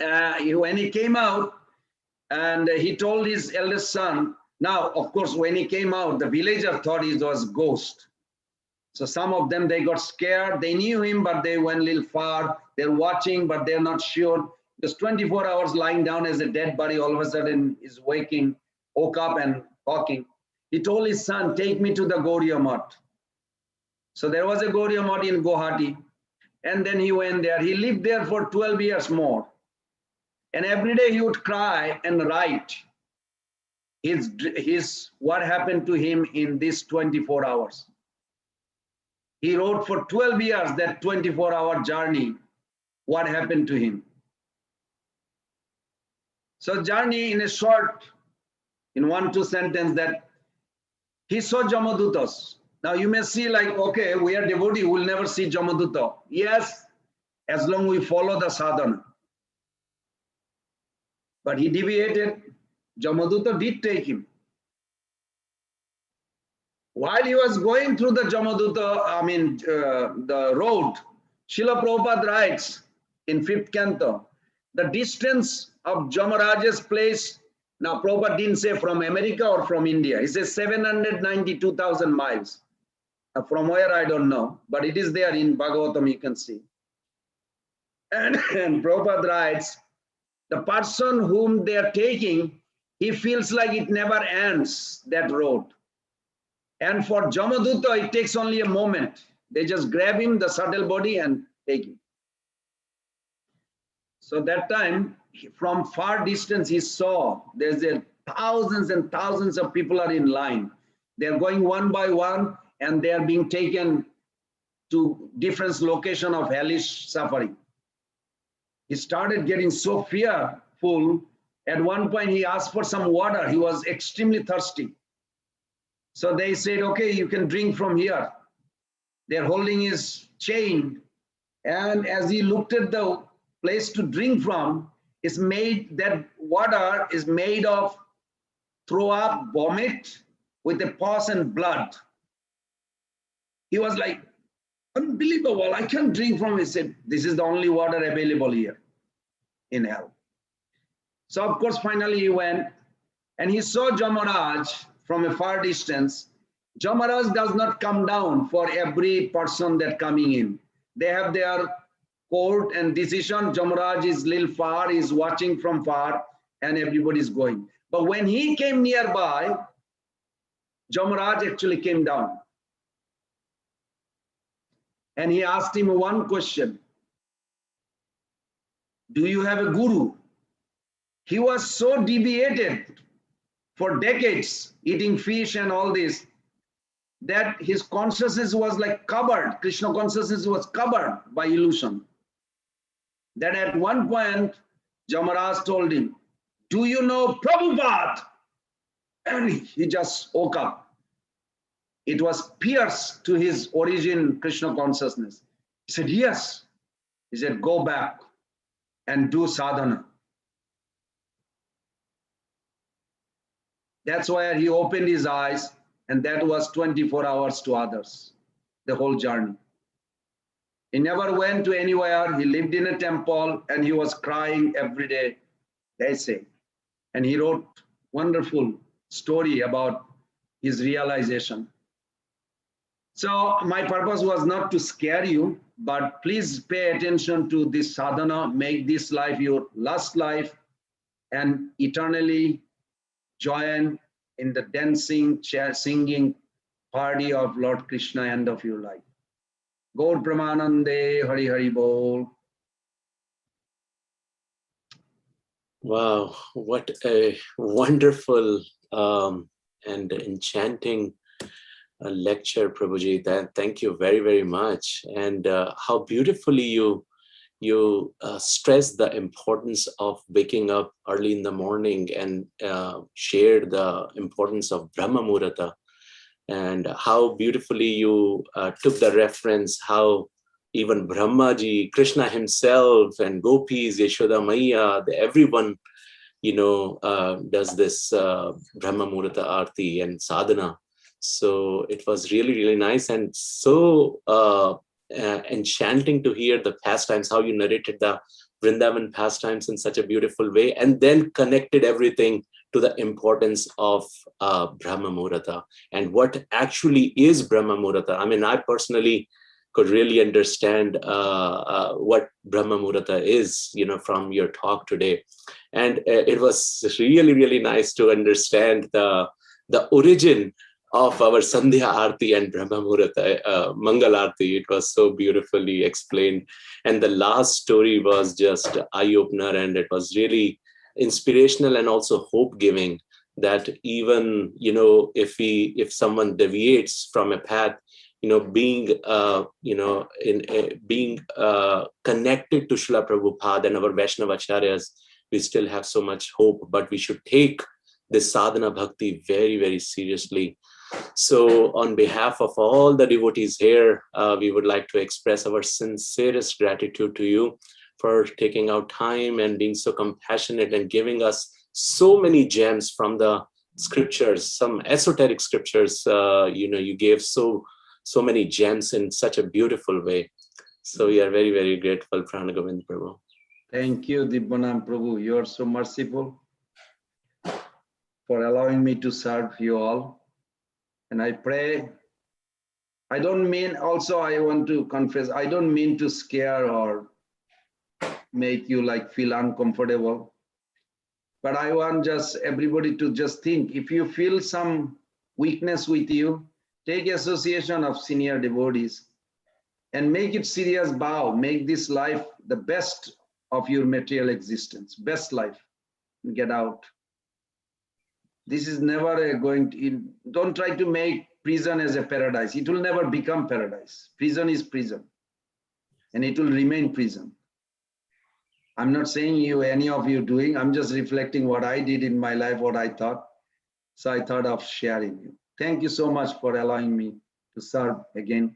When he came out, and he told his eldest son. Now, of course, when he came out, the villager thought he was a ghost. So some of them, they got scared. They knew him, but they went a little far. They're watching, but they're not sure. Just 24 hours lying down as a dead body, all of a sudden is woke up and talking. He told his son, take me to the Gaudiya Math. So there was a Gaudiya Math in Guwahati. And then he went there. He lived there for 12 years more. And every day he would cry and write his what happened to him in these 24 hours. He wrote for 12 years that 24-hour journey, what happened to him. So journey in a short, in 1-2 sentence, that he saw Jamadutas. Now you may see like, okay, we are devotee, we'll never see Jamaduta. Yes, as long we follow the sadhana. But he deviated. Jamaduta did take him. While he was going through the the road, Srila Prabhupada writes in 5th canto, the distance of Jamaraja's place, now Prabhupada didn't say from America or from India, he says 792,000 miles. From where, I don't know, but it is there in Bhagavatam, you can see. And Prabhupada writes, the person whom they are taking, he feels like it never ends, that road. And for Jamaduta, it takes only a moment. They just grab him, the subtle body, and take him. So that time, from far distance, he saw there's thousands and thousands of people are in line. They're going one by one, and they are being taken to different location of hellish suffering. He started getting so fearful. At one point, he asked for some water. He was extremely thirsty. So they said, okay, you can drink from here. They're holding his chain. And as he looked at the place to drink from, that water is made of throw up, vomit with a pus and blood. He was like, unbelievable, I can't drink from it. He said, this is the only water available here in hell. So of course, finally he went and he saw Jamaraj from a far distance. Jamaraj does not come down for every person that coming in. They have their court and decision. Jamaraj is little far, he's watching from far, and everybody's going. But when he came nearby, Jamaraj actually came down. And he asked him one question. Do you have a guru? He was so deviated for decades, eating fish and all this, that his consciousness was like covered. Krishna consciousness was covered by illusion. That at one point, Jamaraj told him, do you know Prabhupada? And he just woke up. It was pierced to his origin, Krishna consciousness. He said, yes. He said, go back and do sadhana. That's why he opened his eyes, and that was 24 hours to others, the whole journey. He never went to anywhere. He lived in a temple, and he was crying every day, they say. And he wrote wonderful story about his realization. So my purpose was not to scare you, but please pay attention to this sadhana, make this life your last life, and eternally join in the dancing, singing party of Lord Krishna end of your life. Gaur Pramanande, Hari Hari Bol. Wow, what a wonderful and enchanting lecture, Prabhuji. Thank you very, very much. And how beautifully you stress the importance of waking up early in the morning and share the importance of Brahma Muhurta, and how beautifully you took the reference, how even Brahmaji, Krishna himself, and Gopis, Yashoda Maiya, everyone, does this Brahma Muhurta Aarti and Sadhana. So it was really, really nice and so enchanting to hear the pastimes, how you narrated the Vrindavan pastimes in such a beautiful way, and then connected everything to the importance of Brahma Muhurta and what actually is Brahma Muhurta. I mean, I personally could really understand what Brahma Muhurta is, from your talk today. And it was really, really nice to understand the origin of our Sandhya Aarti and Brahma Muhurta, Mangalarti. It was so beautifully explained. And the last story was just eye-opener, and it was really inspirational and also hope-giving that even, if someone deviates from a path, being connected to Srila Prabhupada and our Vaishnavacharyas, we still have so much hope, but we should take this sadhana bhakti very, very seriously. So on behalf of all the devotees here, we would like to express our sincerest gratitude to you for taking out time and being so compassionate and giving us so many gems from the scriptures, some esoteric scriptures. You gave so many gems in such a beautiful way. So we are very, very grateful, Prana Govind Prabhu. Thank you, Dibbanam Prabhu. You are so merciful for allowing me to serve you all. And I pray, I want to confess, I don't mean to scare or make you feel uncomfortable. But I want just everybody to just think, if you feel some weakness with you, take association of senior devotees and make it serious vow. Make this life the best of your material existence, best life, and get out. This is never don't try to make prison as a paradise. It will never become paradise. Prison is prison, and it will remain prison. I'm not saying any of you doing, I'm just reflecting what I did in my life, what I thought. So I thought of sharing you. Thank you so much for allowing me to serve again.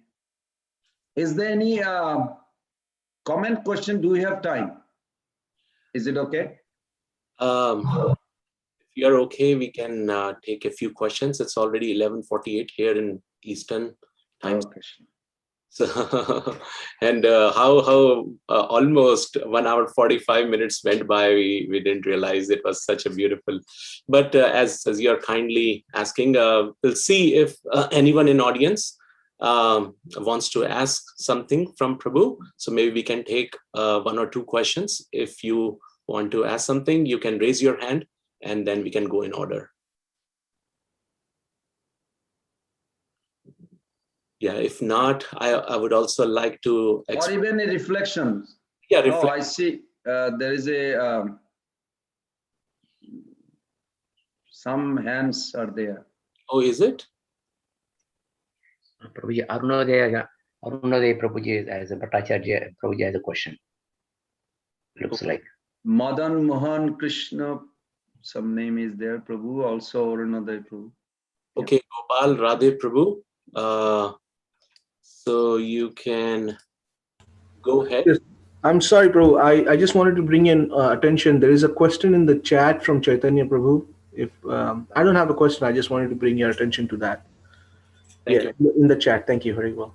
Is there any comment, question? Do we have time? Is it okay? If you're okay, we can take a few questions. It's already 11:48 here in Eastern time. Okay. So, and how almost 1 hour 45 minutes went by. We didn't realize it was such a beautiful. But as you're kindly asking, we'll see if anyone in audience wants to ask something from Prabhu. So maybe we can take 1 or 2 questions. If you want to ask something, you can raise your hand, and then we can go in order. Yeah, if not, I would also like to... Or even a reflection. Yeah, reflection. Oh, I see. There is some hands are there. Oh, is it? Prabhuji, Arunodaya Prabhuji as a Bhattacharya, Prabhuji has a question. Looks like. Madan Mohan Krishna, some name is there, Prabhu, also Arunodaya Prabhu. Okay, yeah. Gopal Radhe Prabhu. So you can go ahead. Yes. I'm sorry, Prabhu. I just wanted to bring in attention. There is a question in the chat from Chaitanya Prabhu. If I don't have a question, I just wanted to bring your attention to that. Thank you. In the chat. Thank you very well.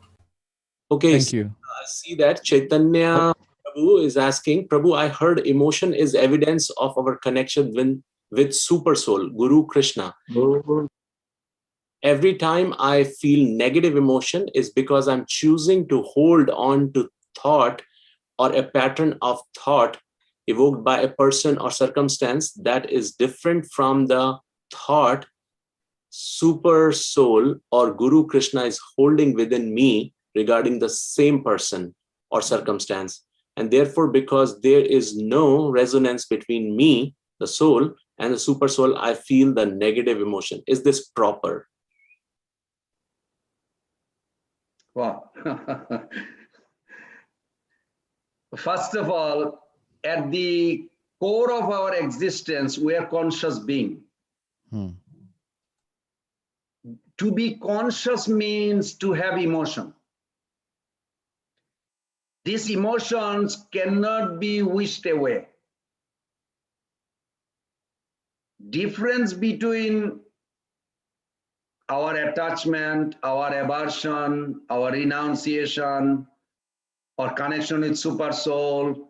Okay. Thank you. See that Chaitanya Prabhu is asking, Prabhu, I heard emotion is evidence of our connection with Super Soul, Guru Krishna. Every time I feel negative emotion is because I'm choosing to hold on to thought or a pattern of thought evoked by a person or circumstance that is different from the thought Super Soul or Guru Krishna is holding within me regarding the same person or circumstance. And therefore, because there is no resonance between me, the soul, and the Super Soul, I feel the negative emotion. Is this proper? Wow. First of all, at the core of our existence, we are conscious being. To be conscious means to have emotion. These emotions cannot be wished away. Difference between our attachment, our aversion, our renunciation, or connection with super soul,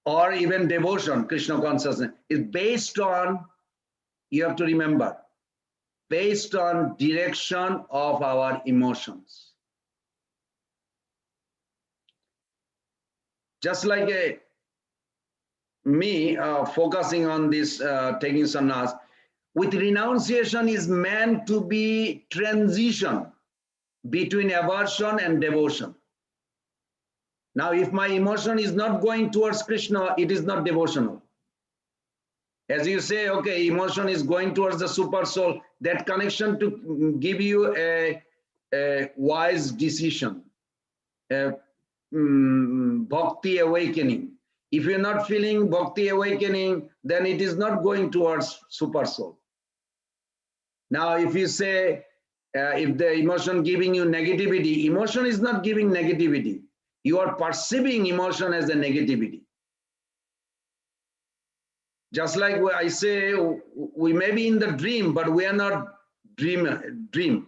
or even devotion, Krishna consciousness, is based on, you have to remember, based on direction of our emotions. Just like me focusing on this taking sannyas, with renunciation is meant to be transition between aversion and devotion. Now, if my emotion is not going towards Krishna, it is not devotional. As you say, okay, emotion is going towards the super soul, that connection to give you a wise decision, a bhakti awakening. If you're not feeling bhakti awakening, then it is not going towards super soul. Now, if you say, if the emotion giving you negativity, emotion is not giving negativity. You are perceiving emotion as a negativity. Just like I say, we may be in the dream, but we are not dream.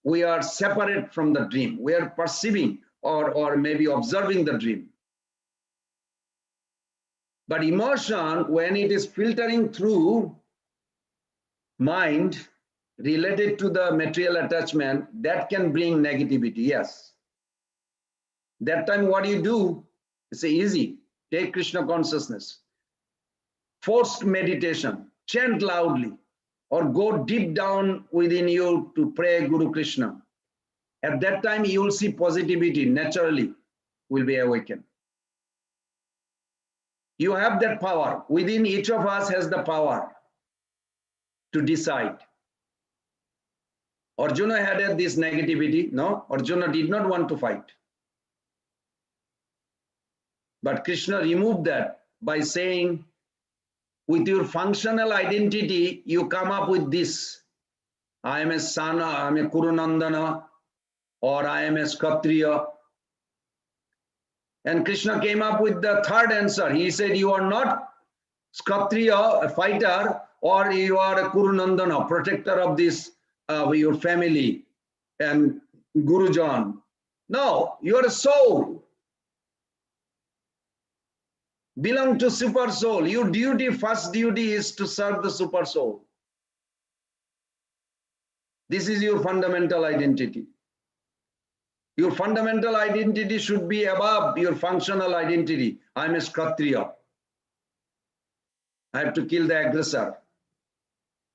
We are separate from the dream. We are perceiving or maybe observing the dream. But emotion, when it is filtering through mind related to the material attachment, that can bring negativity, yes. That time what you do, it's easy. Take Krishna consciousness. Forced meditation, chant loudly, or go deep down within you to pray Guru Krishna. At that time, you will see positivity naturally will be awakened. You have that power. Within each of us has the power to decide. Arjuna had this negativity. No, Arjuna did not want to fight. But Krishna removed that by saying, with your functional identity, you come up with this. I am a Sana, I am a Kurunandana, or I am a Kshatriya. And Krishna came up with the third answer. He said, you are not Kshatriya, a fighter, or you are a Kurunandana, protector of this, your family and Gurujan. No, you are a soul. Belong to super soul. Your duty, first duty is to serve the super soul. This is your fundamental identity. Your fundamental identity should be above your functional identity. I'm a Kshatriya. I have to kill the aggressor.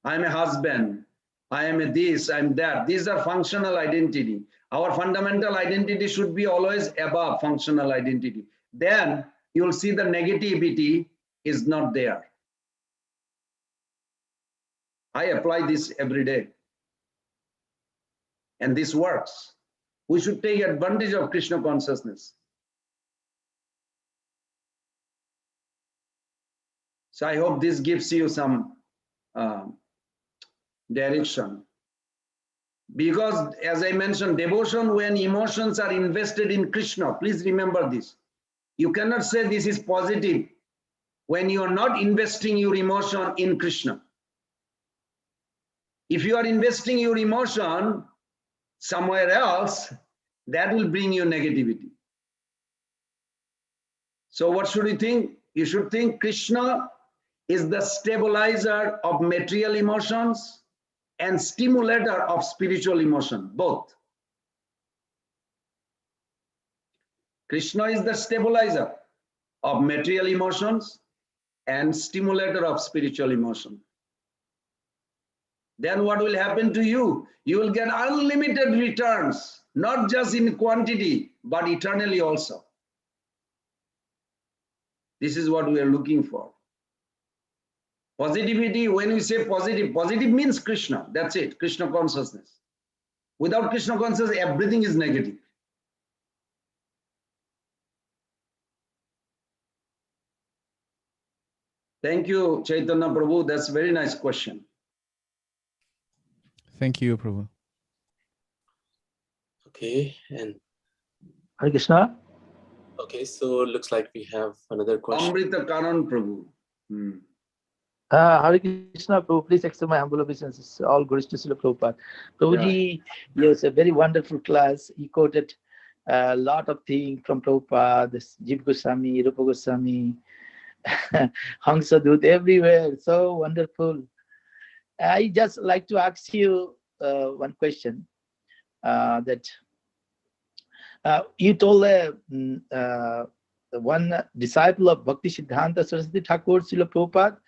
I'm a husband. I am a this, I'm that. These are functional identity. Our fundamental identity should be always above functional identity. Then you'll see the negativity is not there. I apply this every day. And this works. We should take advantage of Krishna consciousness. So I hope this gives you some direction. Because as I mentioned, devotion, when emotions are invested in Krishna, please remember this. You cannot say this is positive when you are not investing your emotion in Krishna. If you are investing your emotion somewhere else, that will bring you negativity. So what should you think? You should think Krishna is the stabilizer of material emotions and stimulator of spiritual emotion, both. Krishna is the stabilizer of material emotions and stimulator of spiritual emotion. Then what will happen to you? You will get unlimited returns, not just in quantity, but eternally also. This is what we are looking for. Positivity, when we say positive, positive means Krishna. That's it, Krishna consciousness. Without Krishna consciousness, everything is negative. Thank you, Chaitanya Prabhu. That's a very nice question. Thank you, Prabhu. Okay, and Hare Krishna. okay, so looks like we have another question. Amrita Karan Prabhu. Hare Krishna, Prabhu, please accept my humble obeisances. All glories to Srila Prabhupada. Prabhuji, yes, a very wonderful class. He quoted a lot of things from Prabhupada, this Jiva Goswami, Rupa Goswami, Hansadut, everywhere. So wonderful. I just like to ask you one question. That you told one disciple of Bhakti Siddhanta Saraswati Thakur, Srila Prabhupada.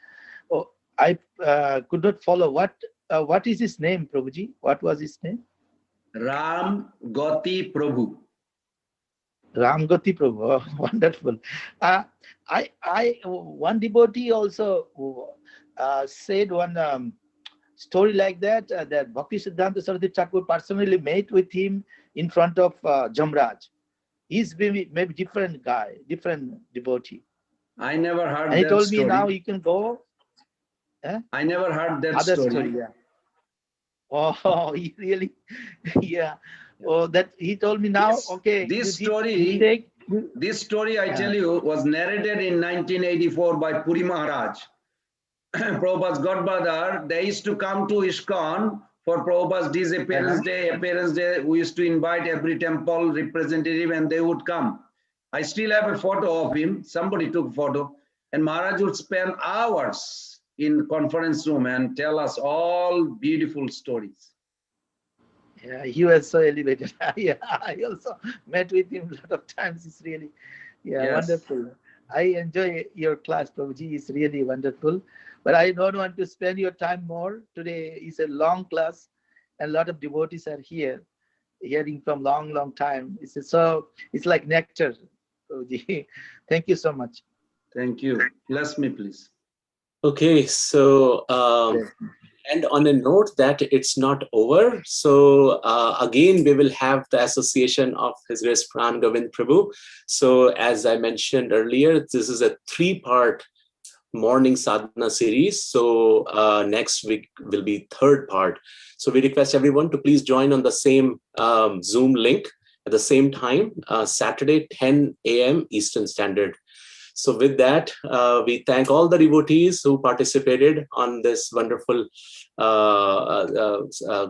Oh, I could not follow. What is his name, Prabhuji? What was his name? Ram Goti Prabhu. Ram Goti Prabhu. Oh, wonderful. One devotee also said one story like that, that Bhakti Siddhanta Saraswati Thakur personally met with him in front of Jamraj. He's maybe different guy, different devotee. I never heard And he that told story. me now you can go. I never heard that Other story. story, yeah. Oh, he really, yeah. Oh, that he told me now. Okay. This story, I tell you, was narrated in 1984 by Puri Maharaj. Prabhupada's godbrother. They used to come to ISKCON for Prabhupada's disappearance day. Appearance day, we used to invite every temple representative, and they would come. I still have a photo of him. Somebody took a photo, and Maharaj would spend hours in conference room and tell us all beautiful stories. Yeah, he was so elevated. Yeah, I also met with him a lot of times. It's really, wonderful. I enjoy your class, Prabhuji. It's really wonderful. But I don't want to spend your time more. Today is a long class, and a lot of devotees are here, hearing from long time. It's like nectar, Prabhuji. Thank you so much. Thank you. Bless me, please. Okay, so and on a note that it's not over, so again we will have the association of His Grace Pran Govind Prabhu. So as I mentioned earlier, this is a 3-part morning sadhana series. So next week will be 3rd part. So we request everyone to please join on the same Zoom link at the same time, Saturday 10 a.m. Eastern Standard. So with that, we thank all the devotees who participated on this wonderful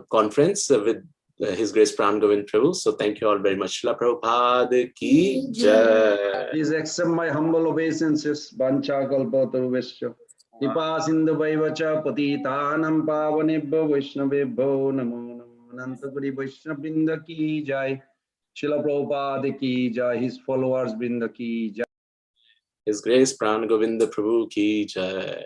conference with His Grace Pran Govind Prabhu. So thank you all very much. Srila Prabhupada ki jai. Please accept my humble obeisances. Bancha kalpataruvesya. Kripa sindhu vaivacha patitanam pavanebhyo vaishnavebhyo namo namo. Anantapuri Vaishnavrinda ki jai. Srila Prabhupada ki jai. His followers Vrinda ki jai. His Grace Pran Govinda Prabhu ki jai.